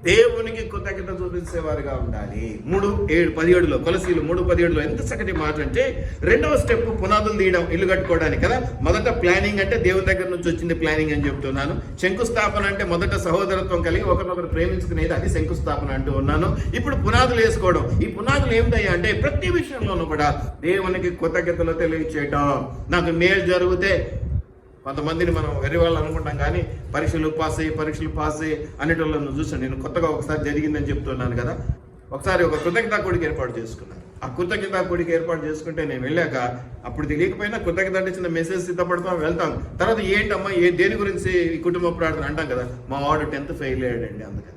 దేవునికి కృతజ్ఞత చూపించేవారుగా ఉండాలి. 3:17 కొలసీలు 3:17 ఎంత చక్కటి మాట అంటే, రెండవ స్టెప్ పునాదులు తీయడం ఇల్లు కట్టుకోవడానికి కదా. మొదట ప్లానింగ్ అంటే దేవుని దగ్గర నుంచి వచ్చింది ప్లానింగ్ అని చెప్తున్నాను. శంకుస్థాపన అంటే మొదట సహోదరత్వం కలిగి ఒకరినొకరు ప్రేమించుకునేది, అది శంకుస్థాపన అంటూ ఉన్నాను. ఇప్పుడు పునాదులు వేసుకోవడం. ఈ పునాదులు ఏమిటయ్యా అంటే ప్రతి విషయంలోనూ కూడా దేవునికి కృతజ్ఞతలు తెలియచేయటం. నాకు మేలు జరిగితే, కొంతమందిని మనం వెర్రి వాళ్ళు అనుకుంటాం కానీ పరీక్షలు పాస్ అయ్యి అనేటోళ్ళను చూసాను. నేను కొత్తగా ఒకసారి జరిగిందని చెప్తున్నాను కదా. ఒకసారి ఒక కృతజ్ఞతా కూడికి ఏర్పాటు చేసుకున్నాను. ఆ కృతజ్ఞతా కూడికి ఏర్పాటు చేసుకుంటే నేను వెళ్ళాక అప్పుడు తెలియకపోయినా కృతజ్ఞత అంటే చిన్న మెసేజ్ సిద్ధపడతాం, వెళ్తాం. తర్వాత ఏంటమ్మా దేని గురించి ఈ కుటుంబ ప్రార్థన అంటాం కదా. మా వాడు 10th ఫెయిల్ అయ్యాడండి అందుకని.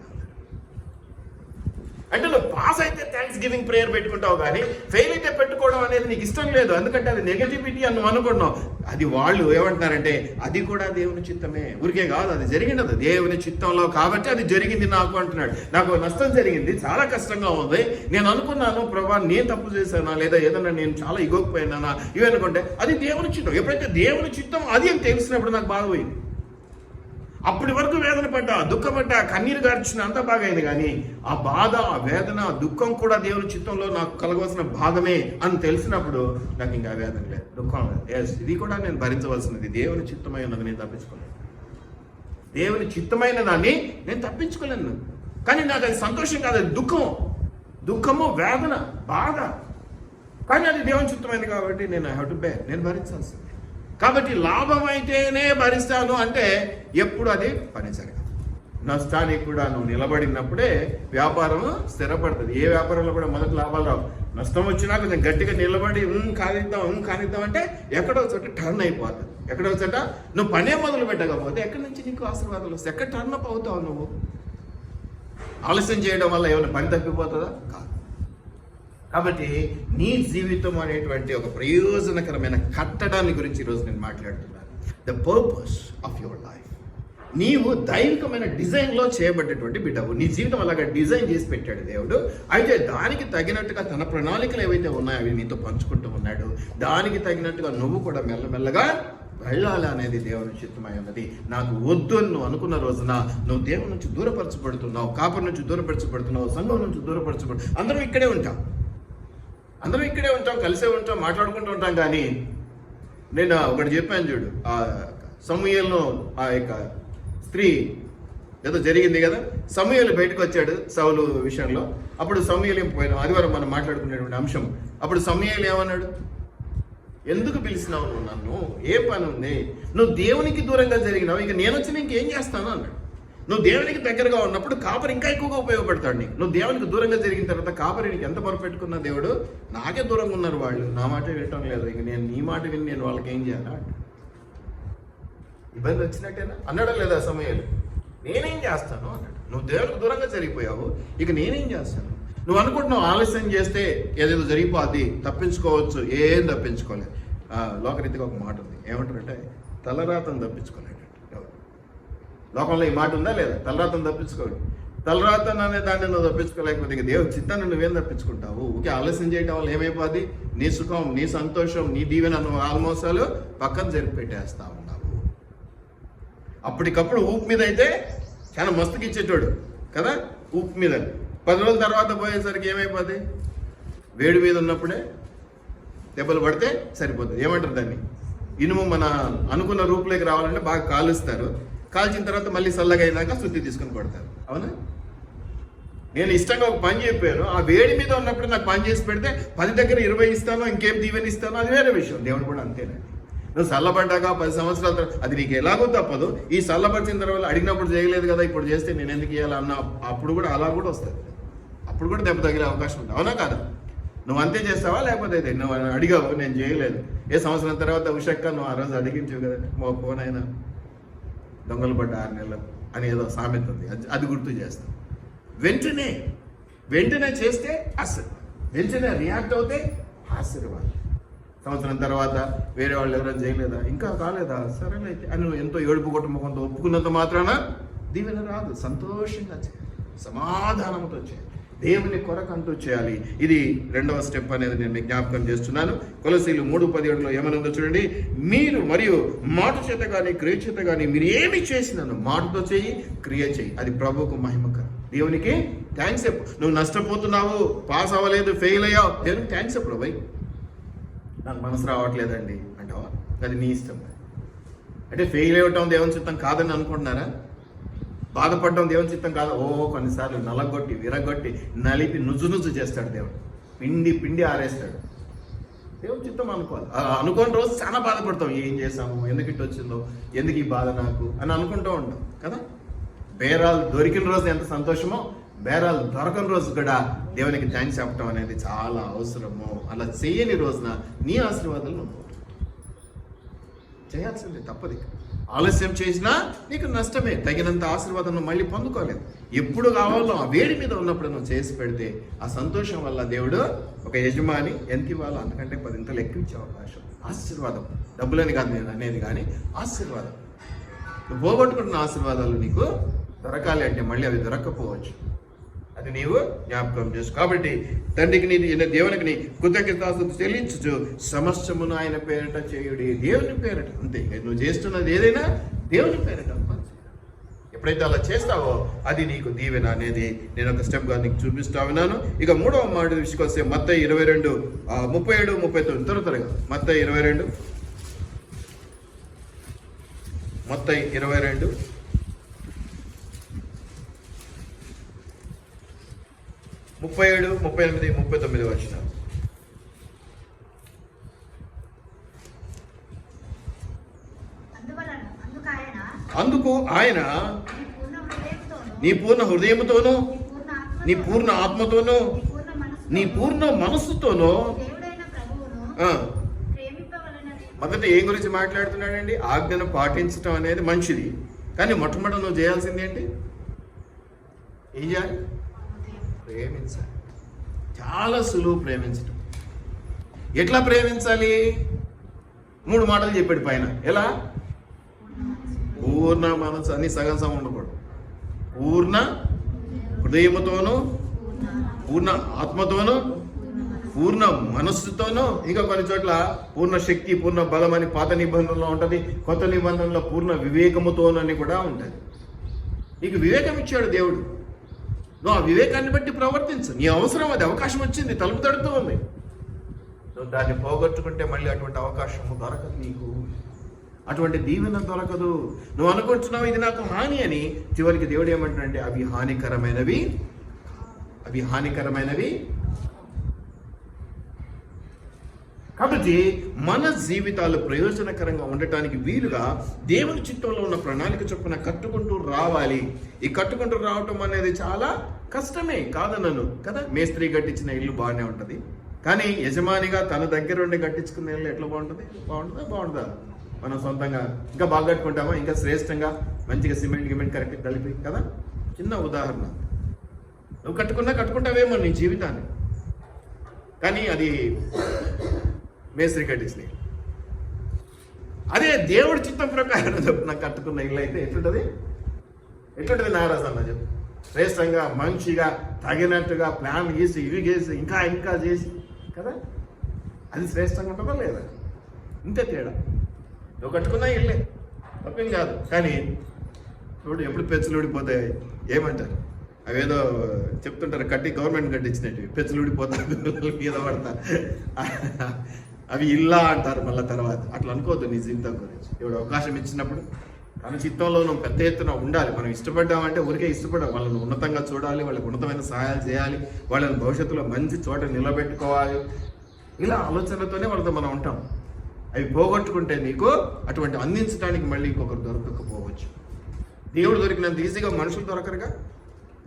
అంటే నువ్వు పాస్ అయితే థ్యాంక్స్ గివింగ్ ప్రేయర్ పెట్టుకుంటావు కానీ ఫెయిల్ అయితే పెట్టుకోవడం అనేది నీకు ఇష్టం లేదు. ఎందుకంటే అది నెగటివిటీ అని నువ్వు అనుకుంటున్నావు. అది వాళ్ళు ఏమంటున్నారంటే అది కూడా దేవుని చిత్తమే, ఊరికే కాదు, అది జరిగినది దేవుని చిత్తంలో కాబట్టి అది జరిగింది నాకు అంటున్నాడు. నాకు నష్టం జరిగింది, చాలా కష్టంగా ఉంది. నేను అనుకున్నాను ప్రభా నేను తప్పు చేశానా, లేదా ఏదన్నా నేను చాలా ఇగోకపోయినానా ఇవి అనుకుంటే అది దేవుని చిత్తం. ఎప్పుడైతే దేవుని చిత్తం అది అని తెలిసినప్పుడు నాకు బాధ పోయింది. అప్పటి వరకు వేదన పడ్డా, దుఃఖపడ్డా, కన్నీరు గార్చిన అంతా బాగైంది. కానీ ఆ బాధ, ఆ వేదన, ఆ దుఃఖం కూడా దేవుని చిత్తంలో నాకు కలగవలసిన భాగమే అని తెలిసినప్పుడు నాకు ఇంకా వేదన లేదు, దుఃఖం లేదు. ఇది కూడా నేను భరించవలసినది. దేవుని చిత్తమైనది నేను తప్పించుకోలేను. దేవుని చిత్తమైన దాన్ని నేను తప్పించుకోలేను. కానీ నాకు అది సంతోషం కాదు, అది దుఃఖము, వేదన, బాధ. కానీ అది దేవుని చిత్తమైనది కాబట్టి నేను ఐ హ్యావ్ టు బేర్, నేను భరించాల్సింది. కాబట్టి లాభం అయితేనే భరిస్తాను అంటే ఎప్పుడు అది పని జరగదు. నష్టానికి కూడా నువ్వు నిలబడినప్పుడే వ్యాపారం స్థిరపడుతుంది. ఏ వ్యాపారంలో కూడా మొదటి లాభాలు రావు. నష్టం వచ్చినా కొంచెం గట్టిగా నిలబడి కానిద్దాం అంటే ఎక్కడో చోట టర్న్ అయిపోతుంది. ఎక్కడో చోట నువ్వు పనే మొదలు పెట్టకపోతే ఎక్కడి నుంచి నీకు ఆశీర్వాదాలు వస్తాయి? ఎక్కడ టర్న్ అప్ అవుతావు నువ్వు? ఆలస్యం చేయడం వల్ల ఏమైనా పని తప్పిపోతుందా? కాదు. కాబట్టి నీ జీవితం అనేటువంటి ఒక ప్రయోజనకరమైన కట్టడాన్ని గురించి ఈరోజు నేను మాట్లాడుతున్నాను. The purpose of your life. నీవు దైవికమైన డిజైన్లో చేయబడ్డటువంటి బిడ్డవు. నీ జీవితం అలాగా డిజైన్ చేసి పెట్టాడు దేవుడు. అయితే దానికి తగినట్టుగా తన ప్రణాళికలు ఏవైతే ఉన్నాయో అవి నీతో పంచుకుంటూ ఉన్నాడు. దానికి తగినట్టుగా నువ్వు కూడా మెల్లమెల్లగా వెళ్ళాలి అనేది దేవుని చిత్తమై ఉన్నది. నాకు వద్దు అని నువ్వు అనుకున్న రోజున నువ్వు దేవుని నుంచి దూరపరచబడుతున్నావు, కాపురి నుంచి దూరపరచబడుతున్నావు, సంఘం నుంచి దూరపరచబడు. అందరం ఇక్కడే ఉంటాం, కలిసే ఉంటాం, మాట్లాడుకుంటూ ఉంటాం. కానీ నేను ఒకటి చెప్పాను చూడు, ఆ సమూయేలును ఆ యొక్క స్త్రీ ఏదో జరిగింది కదా. సమూయేలు బయటకు వచ్చాడు సౌలు విషయంలో. అప్పుడు సమూయేలు పోయిన ఆదివారం మనం మాట్లాడుకునేటువంటి అంశం. అప్పుడు సమూయేలు ఏమన్నాడు? ఎందుకు పిలిచినావు నువ్వు నన్ను? ఏ పని ఉంది? నువ్వు దేవునికి దూరంగా జరిగినావు, ఇక నేను వచ్చి ఇంకేం చేస్తాను అన్నాడు. నువ్వు దేవునికి దగ్గరగా ఉన్నప్పుడు కాపరి ఇంకా ఎక్కువగా ఉపయోగపడతాడు నీకు. నువ్వు దేవునికి దూరంగా జరిగిన తర్వాత కాపరి నీకు ఎంత పొరపెట్టుకున్నా దేవుడు, నాకే దూరంగా ఉన్నారు వాళ్ళు, నా మాట వినటం లేదు, ఇక నేను నీ మాట విని నేను వాళ్ళకి ఏం చేయాలా? ఇబ్బంది వచ్చినట్టేనా అన్నాడా లేదా సమయాలు? నేనేం చేస్తాను అన్నాడు. నువ్వు దేవునికి దూరంగా జరిగిపోయావు, ఇక నేనేం చేస్తాను? నువ్వు అనుకుంటున్నావు ఆలస్యం చేస్తే ఏదేదో జరిగిపోద్ది, తప్పించుకోవచ్చు. ఏం తప్పించుకోలేదు. లోకరీతిగా ఒక మాట ఉంది, ఏమంటారంటే తలరాతను తప్పించుకోలేడు. లోకంలో ఈ మాట ఉందా లేదా? తలరాతను తప్పించుకోడు. తలరాతను అనే దాన్ని నువ్వు తప్పించుకోలేకపోతే ఇక దేవుని చిత్తాన్ని నువ్వేం తప్పించుకుంటావు? ఊకే ఆలస్యం చేయడం వల్ల ఏమైపోద్ది? నీ సుఖం, నీ సంతోషం, నీ దీవెన నువ్వు ఆల్మోసాలు పక్కన జరిపెట్టేస్తా ఉన్నావు. అప్పటికప్పుడు ఊపు మీద అయితే చాలా మస్తుకి ఇచ్చేటోడు కదా, ఊపు మీద. 10 రోజుల తర్వాత పోయేసరికి ఏమైపోద్ది? వేడి మీద ఉన్నప్పుడే దెబ్బలు పడితే సరిపోతుంది. ఏమంటారు దాన్ని? ఇనుము మన అనుకున్న రూపులోకి రావాలంటే బాగా కాలుస్తారు. కాల్చిన తర్వాత మళ్ళీ చల్లగా అయినాక శుద్ధి తీసుకుని కొడతారు. అవునా? నేను ఇష్టంగా ఒక పని చెప్పాను, ఆ వేడి మీద ఉన్నప్పుడు నాకు పని చేసి పెడితే 10 దగ్గర 20 ఇస్తాను, ఇంకేం దీవెని ఇస్తాను, అది వేరే విషయం. దేవుడు కూడా అంతేనండి. నువ్వు చల్లబడ్డాక 10 సంవత్సరాల తర్వాత అది నీకు ఎలాగో తప్పదు. ఈ చల్లబడిన తర్వాత అడిగినప్పుడు చేయలేదు కదా, ఇప్పుడు చేస్తే నేను ఎందుకు ఇవ్వాలి అన్న అప్పుడు కూడా అలా కూడా వస్తుంది. అప్పుడు కూడా దెబ్బ తగిలే అవకాశం ఉంది. అవునా కాదా? నువ్వు అంతే చేస్తావా, లేకపోతే ఇది నువ్వు అడిగావు నేను చేయలేదు, ఏ సంవత్సరం తర్వాత ఉషక్క నువ్వు ఆ రోజు అడిగించు కదా, మా ఫోన్ అయినా దొంగలు పడ్డ 6 నెలలు అని ఏదో సామెత ఉంది, అది గుర్తు చేస్తాం. వెంటనే చేస్తే వెంటనే రియాక్ట్ అవుతే ఆశీర్వాదం. సంవత్సరం తర్వాత వేరే వాళ్ళు ఎవరైనా చేయలేదా, ఇంకా కాలేదా, సరేనైతే అని నువ్వు ఎంతో ఏడుపు కుటుంబంతో ఒప్పుకున్నంత మాత్రాన దీవెన రాదు. సంతోషంగా చేయాలి, సమాధానంతో చేయాలి, దేవుని కొరకంటూ చేయాలి. ఇది 2వ స్టెప్ అనేది నేను మీకు జ్ఞాపకం చేస్తున్నాను. కొలసీలు 3:17 ఏమనుందో చూడండి. మీరు మరియు మాట చేత కానీ క్రియ చేత కానీ మీరు ఏమి చేసినాను మాటతో చేయి, క్రియ చేయి, అది ప్రభువుకు మహిమకరం. దేవునికి థ్యాంక్స్ చెప్పు. నువ్వు నష్టపోతున్నావు, పాస్ అవ్వలేదు, ఫెయిల్ అయ్యావు, దేవునికి థ్యాంక్స్ చెప్పు. భయ్ నాకు మనసు రావట్లేదండి అంటావా, అది నీ ఇష్టం. అంటే ఫెయిల్ అవ్వటం దేవుని చిత్తం కాదని అనుకుంటున్నారా? బాధపడడం దేవుని చిత్తం కాదు. కొన్నిసార్లు నలగొట్టి విరగొట్టి నలిపి నుజ్జు చేస్తాడు దేవుడు, పిండి ఆరేస్తాడు. దేవుని చిత్తం అనుకోవాలి. అనుకోని రోజు చాలా బాధపడతాం, ఏం చేసాము, ఎందుకు ఇటు వచ్చిందో, ఎందుకు ఈ బాధ నాకు అని అనుకుంటూ ఉంటాం కదా. బేరాలు దొరికిన రోజు ఎంత సంతోషమో, బేరాలు దొరకని రోజు కూడా దేవునికి థ్యాంక్స్ చెప్పడం అనేది చాలా అవసరము. అలా చేయని రోజున నీ ఆశీర్వాదాలు నువ్వు చేయాల్సిందే, తప్పదు. ఆలస్యం చేసినా నీకు నష్టమే, తగినంత ఆశీర్వాదం మళ్ళీ పొందుకోలేదు. ఎప్పుడు కావాలో ఆ వేడి మీద ఉన్నప్పుడు నువ్వు చేసి పెడితే ఆ సంతోషం వల్ల దేవుడు ఒక యజమాని ఎంత ఇవ్వాలో అంతకంటే 10 ఎక్కువ ఇచ్చే అవకాశం. ఆశీర్వాదం, డబ్బులని కాదు నేను అనేది, కానీ ఆశీర్వాదం. నువ్వు పోగొట్టుకుంటున్న ఆశీర్వాదాలు నీకు దొరకాలి అంటే మళ్ళీ అవి దొరక్కపోవచ్చు, అది నీవు జ్ఞాపకం చేసుకో. కాబట్టి తండ్రికి దేవునికి నీ కృతజ్ఞతాస్తుతులు చెల్లించు, సమస్తమును ఆయన పేరిట చేయుడి, దేవుని పేరిట. అంతే, నువ్వు చేస్తున్నది ఏదైనా దేవుని పేరిట. ఎప్పుడైతే అలా చేస్తావో అది నీకు దీవెన అనేది నేను ఒక స్టెప్గా నీకు చూపిస్తా ఉన్నాను. ఇక 3వ మాట విషయానికి వస్తే మత్తయి 22:37-39 త్వరగా. మత్తయి 22 37, 38, 39 వచనాలు. అందుకు ఆయన నీ పూర్ణ హృదయముతోనూ, నీ పూర్ణ ఆత్మతోనూ, నీ పూర్ణ మనస్సుతోనూ. మొదట ఏ గురించి మాట్లాడుతున్నాడండి? ఆజ్ఞను పాటించడం అనేది మంచిది, కానీ మొట్టమొదటి నువ్వు చేయాల్సింది ఏంటి? ఏం చేయాలి? ప్రేమించాలి. చాలా సులువు ప్రేమించడం. ఎట్లా ప్రేమించాలి? 3 మాటలు చెప్పాడు పైన. ఎలా? పూర్ణ మనసు, అన్ని సగం ఉండకూడదు. పూర్ణ హృదయముతోనూ, పూర్ణ ఆత్మతోనూ, పూర్ణ మనస్సుతోనూ, ఇంకా కొన్ని చోట్ల పూర్ణ శక్తి, పూర్ణ బలం అని పాత నిబంధనలో ఉంటుంది, కొత్త నిబంధనలో పూర్ణ వివేకముతోనని కూడా ఉంటుంది. నీకు వివేకం ఇచ్చాడు దేవుడు, నువ్వు ఆ వివేకాన్ని బట్టి ప్రవర్తించు. నీ అవసరం, అది అవకాశం వచ్చింది, తలుపు తడుతూ ఉంది. నువ్వు దాన్ని పోగొట్టుకుంటే మళ్ళీ అటువంటి అవకాశం దొరకదు నీకు, అటువంటి దీవెన దొరకదు. నువ్వు అనుకుంటున్నావు ఇది నాకు హాని అని, చివరికి దేవుడు ఏమంటాడంటే అవి హానికరమైనవి. కాబట్టి మన జీవితాలు ప్రయోజనకరంగా ఉండటానికి వీలుగా దేవుని చిత్తంలో ఉన్న ప్రణాళిక చొప్పున కట్టుకుంటూ రావాలి. ఈ కట్టుకుంటూ రావటం అనేది చాలా కష్టమే కాదనను కదా. మేస్త్రి కట్టించిన ఇల్లు బాగానే ఉంటుంది, కానీ యజమానిగా తన దగ్గర ఉండి కట్టించుకున్న ఇల్లు ఎట్లా బాగుంటుంది? బాగుంటుందా? మనం సొంతంగా ఇంకా బాగా కట్టుకుంటామా? ఇంకా శ్రేష్టంగా మంచిగా సిమెంట్ కరెక్ట్ కలిపి కదా. చిన్న ఉదాహరణ, నువ్వు కట్టుకుంటావేమో నీ జీవితాన్ని, కానీ అది మేస్త్రి కట్టించినాయి. అదే దేవుడి చిత్తం ప్రకారం నాకు కట్టుకున్న ఇల్లు అయితే ఎట్లుంటుంది నారాజు అన్న చెప్పు. శ్రేష్టంగా మంచిగా తగినట్టుగా ప్లాన్ గీసి ఇవి గీసి ఇంకా చేసి కదా, అది శ్రేష్టంగా ఉంటుందా లేదా? ఇంతే తేడా. నువ్వు కట్టుకున్నా ఇల్లే తప్పేం కాదు, కానీ చూడు ఎప్పుడు పెచ్చులు ఊడిపోతాయి ఏమంటారు? అవేదో చెప్తుంటారు, గవర్నమెంట్ కట్టించినట్టు పెచ్చులు ఊడిపోతారు, మీద పడతా, అవి ఇల్లా అంటారు మళ్ళీ తర్వాత. అట్లా అనుకోవద్దు నీ జీవితం గురించి. ఎవడు అవకాశం ఇచ్చినప్పుడు తన చిత్తంలో నువ్వు పెద్ద ఎత్తున ఉండాలి. మనం ఇష్టపడ్డామంటే ఊరికే ఇష్టపడాలి, వాళ్ళని ఉన్నతంగా చూడాలి, వాళ్ళకి ఉన్నతమైన సహాయాలు చేయాలి, వాళ్ళని భవిష్యత్తులో మంచి చోట నిలబెట్టుకోవాలి. ఇలా ఆలోచనలతోనే వాళ్ళతో మనం ఉంటాం. అవి పోగొట్టుకుంటే నీకు అటువంటి అందించడానికి మళ్ళీ ఇంకొకరు దొరకకపోవచ్చు. దేవుడు దొరికినంత ఈజీగా మనుషులు దొరకరుగా.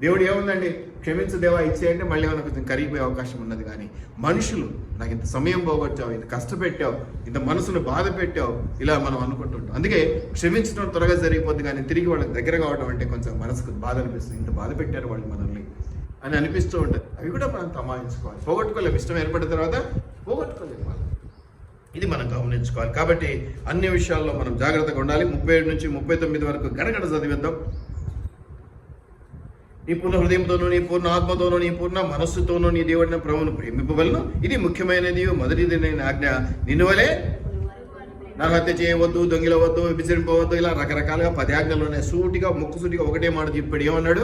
దేవుడు ఏముందండి, క్షమించు దేవా ఇచ్చేయంటే మళ్ళీ మనకు కొంచెం కరిగిపోయే అవకాశం ఉన్నది. కానీ మనుషులు నాకు ఇంత సమయం పోగొట్టావు, ఇంత కష్టపెట్టావు, ఇంత మనసును బాధ పెట్టావు, ఇలా మనం అనుకుంటుంటాం. అందుకే క్షమించడం త్వరగా జరిగిపోద్ది, కానీ తిరిగి వాళ్ళకి దగ్గర కావడం అంటే కొంచెం మనసుకు బాధ అనిపిస్తుంది. ఇంత బాధ పెట్టారు వాళ్ళు మనల్ని అని అనిపిస్తూ ఉంటుంది. అవి కూడా మనం తమాయించుకోవాలి. పోగొట్టుకోలేము, ఇష్టం ఏర్పడిన తర్వాత పోగొట్టుకోలేము వాళ్ళు. ఇది మనం గమనించుకోవాలి. కాబట్టి అన్ని విషయాల్లో మనం జాగ్రత్తగా ఉండాలి. 37 నుంచి 39 వరకు గడగడ చదివిద్దాం. నీ పూర్ణ హృదయంతోనూ, నీ పూర్ణ ఆత్మతోనూ, నీ పూర్ణ మనస్సుతోనూ నీ దేవుడిని ప్రభువును ప్రేమింపవలను. ఇది ముఖ్యమైనది, మొదటిది నేను ఆజ్ఞ. నిన్ను వలే నరహత్య చేయవద్దు, దొంగిలవద్దు, విభజింపవద్దు, ఇలా రకరకాలుగా 10 ఆజ్ఞలున్నాయి. సూటిగా ముక్కుసూటిగా ఒకటే మాట చెప్పాడు. ఏమన్నాడు?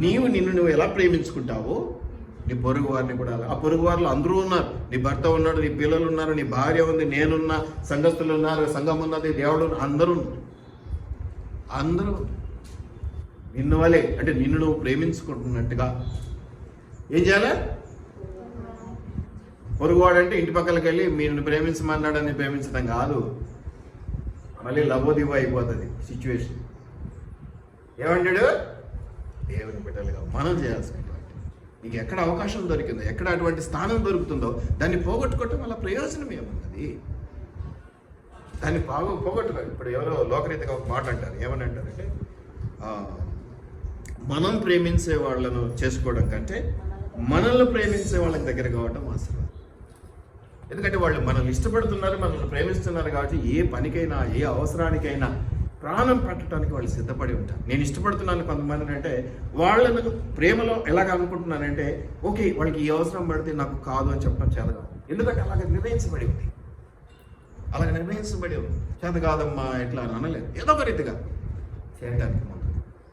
నిన్ను ఎలా ప్రేమించుకుంటావో నీ పొరుగు వారిని కూడా. ఆ పొరుగు వారిలో అందరూ ఉన్నారు. నీ భర్త ఉన్నాడు, నీ పిల్లలు ఉన్నారు, నీ భార్య ఉంది, నేనున్నా, సంఘస్థులు ఉన్నారు, సంఘం ఉన్నది, దేవుడు, అందరూ నిన్ను వలే అంటే నిన్ను నువ్వు ప్రేమించుకుంటున్నట్టుగా ఏం చేయాలి? పొరుగువాడు అంటే ఇంటి పక్కలకి వెళ్ళి నిన్ను ప్రేమించమన్నాడని ప్రేమించడం కాదు. మళ్ళీ లవోదివో అయిపోతుంది సిచ్యువేషన్. ఏమంటాడు? దేవుని బిడ్డలుగా మనం చేయాల్సినటువంటి, నీకు ఎక్కడ అవకాశం దొరికిందో, ఎక్కడ అటువంటి స్థానం దొరుకుతుందో దాన్ని పోగొట్టుకోవటం వల్ల ప్రయోజనం ఏమున్నది? దాన్ని పోగొట్టుకోవాలి. ఇప్పుడు ఎవరో లోకరీతిగా ఒక మాట అంటారు. ఏమని అంటారంటే, మనం ప్రేమించే వాళ్ళను చేసుకోవడం కంటే మనల్ని ప్రేమించే వాళ్ళకి దగ్గర కావడం అవసరం. ఎందుకంటే వాళ్ళు మనల్ని ఇష్టపడుతున్నారు, మనల్ని ప్రేమిస్తున్నారు కాబట్టి ఏ పనికైనా, ఏ అవసరానికైనా ప్రాణం పెట్టడానికి వాళ్ళు సిద్ధపడి ఉంటారు. నేను ఇష్టపడుతున్నాను కొంతమందిని అంటే వాళ్ళను ప్రేమలో ఎలాగ అనుకుంటున్నానంటే, ఓకే వాళ్ళకి ఈ అవసరం పడితే నాకు కాదు అని చెప్పడం చేత కాదు. ఎందుకంటే అలాగ నిర్ణయించబడి ఉంది, చేత కాదమ్మా ఎట్లా అని అనలేదు, ఏదో ఒక రీతిగా చేయడానికి ముందు.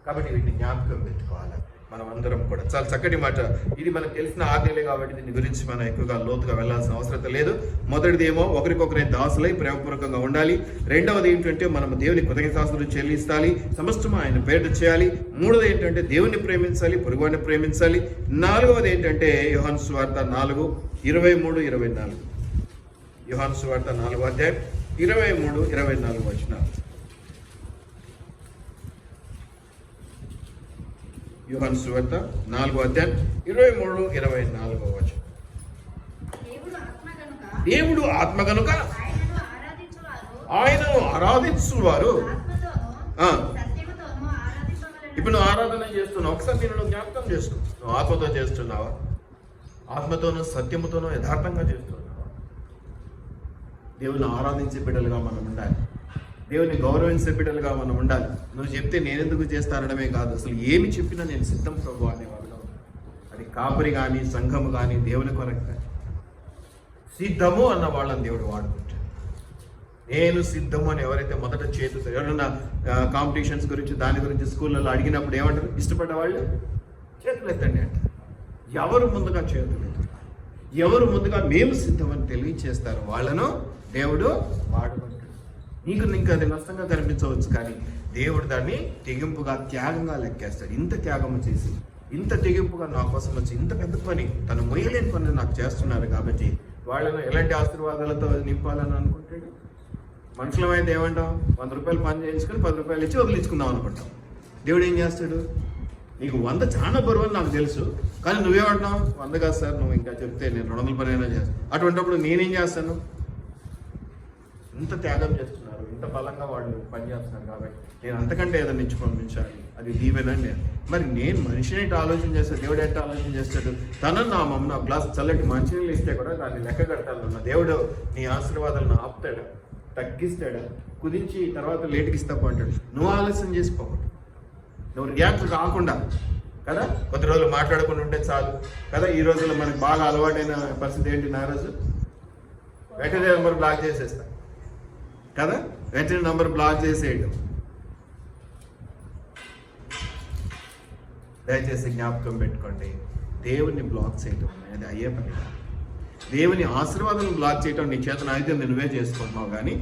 కాబట్టి వీటిని జ్ఞాపకం పెట్టుకోవాలి మనం అందరం కూడా. చాలా చక్కటి మాట. ఇది మనకు తెలిసిన ఆజ్ఞలే కాబట్టి దీని గురించి మనం ఎక్కువగా లోతుగా వెళ్లాల్సిన అవసరం లేదు. మొదటిది ఏమో ఒకరికొకరి దాసులై ప్రేమపూర్వకంగా ఉండాలి. రెండవది ఏంటంటే మనం దేవుని కృతజ్ఞతాస్తుతులు చెల్లించాలి, సమస్తం ఆయన పేరిట చేయాలి. మూడవది ఏంటంటే దేవుని ప్రేమించాలి, పొరుగువాడిని ప్రేమించాలి. నాలుగవది ఏంటంటే యోహాను సువార్త 4:23-24. యోహాను సువార్త 4:23-24 వచనాలు. యోహాను సువార్త 4:23-24 వచనం. దేవుడు ఆత్మ గనుక ఆయనను ఆరాధించువారు. ఇప్పుడు నువ్వు ఆరాధన చేస్తున్నావు, ఒకసారి నేను జ్ఞాపకం చేసుకో. నువ్వు ఆత్మతో చేస్తున్నావా? ఆత్మతోనూ సత్యముతోనూ యథార్థంగా చేస్తున్నావా? దేవుని ఆరాధించే బిడ్డలుగా మనం ఉండాలి, దేవుని గౌరవించే బిడ్డలుగా మనం ఉండాలి. నువ్వు చెప్తే నేనెందుకు చేస్తానడమే కాదు, అసలు ఏమి చెప్పినా నేను సిద్ధం ప్రభు అనేవాళ్ళు. అది కాపరి కానీ, సంఘము కానీ, దేవుని కొరకు కానీ సిద్ధము అన్న వాళ్ళని దేవుడు వాడుకుంటాడు. నేను సిద్ధము అని ఎవరైతే మొదట చేతుతారు, ఎవరైనా కాంపిటీషన్స్ గురించి దాని గురించి స్కూళ్ళలో అడిగినప్పుడు ఏమంటారు? ఇష్టపడ్డ వాళ్ళు చేతులు ఎత్తండి అంటారు. ఎవరు ముందుగా చేతులు ఎత్తుతారు, ఎవరు ముందుగా మేము సిద్ధమని తెలియచేస్తారు వాళ్ళను దేవుడు వాడుకుంటాడు. నీకు ఇంకా అది నష్టంగా కనిపించవచ్చు, కానీ దేవుడు దాన్ని తెగింపుగా, త్యాగంగా లెక్కేస్తాడు. ఇంత త్యాగము చేసి, ఇంత తెగింపుగా నా కోసం వచ్చి ఇంత పెద్ద పని, తను మొయ్యలేని పని నాకు చేస్తున్నారు కాబట్టి వాళ్ళను ఎలాంటి ఆశీర్వాదాలతో నింపాలని అనుకుంటాడు. మనుషులమైతే ఏమంటాం? 100 రూపాయలు పని చేయించుకొని 10 రూపాయలు ఇచ్చి వదిలించుకుందాం అనుకుంటాం. దేవుడు ఏం చేస్తాడు? నీకు 100 చాలా బరువు అని నాకు తెలుసు, కానీ నువ్వేమంటున్నావు? 100 కాదు సార్, నువ్వు ఇంకా చెప్తే నేను 200 పని అయినా చేస్తాను. అటువంటిప్పుడు నేనేం చేస్తాను? ఇంత త్యాగం చేస్తున్నారు, ఇంత బలంగా వాళ్ళు పనిచేస్తున్నారు కాబట్టి నేను అంతకంటే ఏదైనా ఇచ్చి పంపించాలి, అది దీవెనండి. మరి నేను మనిషిని ఆలోచన చేస్తాను, దేవుడు ఎట్లా ఆలోచన చేస్తాడు? తన నామం నా గ్లాస్ చల్లటి మంచినీళ్ళు ఇస్తే కూడా దాన్ని లెక్క కట్టాలన్న దేవుడు నీ ఆశీర్వాదాలను ఆపుతాడా, తగ్గిస్తాడా, కుదించి తర్వాత లేటుకి ఇస్తాపు అంటాడు. నువ్వు ఆలస్యం చేసుకోకూడదు, నువ్వు రియాక్ట్ కాకుండా కదా. కొద్ది రోజులు మాట్లాడకుండా ఉంటే చాలు కదా. ఈ రోజుల్లో మనకు బాగా అలవాటైన పరిస్థితి ఏంటి? నా రోజు వెంటనే నెంబర్ బ్లాక్ చేసేస్తా కదా, వెంటనే నంబర్ బ్లాక్ చేసేయడం. దయచేసి జ్ఞాపకం పెట్టుకోండి, దేవుని బ్లాక్ చేయటం అనేది అయ్యే పని కాదు. దేవుని ఆశీర్వాదాలను బ్లాక్ చేయటం నీ చేతన అయితే నువ్వే చేసుకుంటున్నావు, కానీ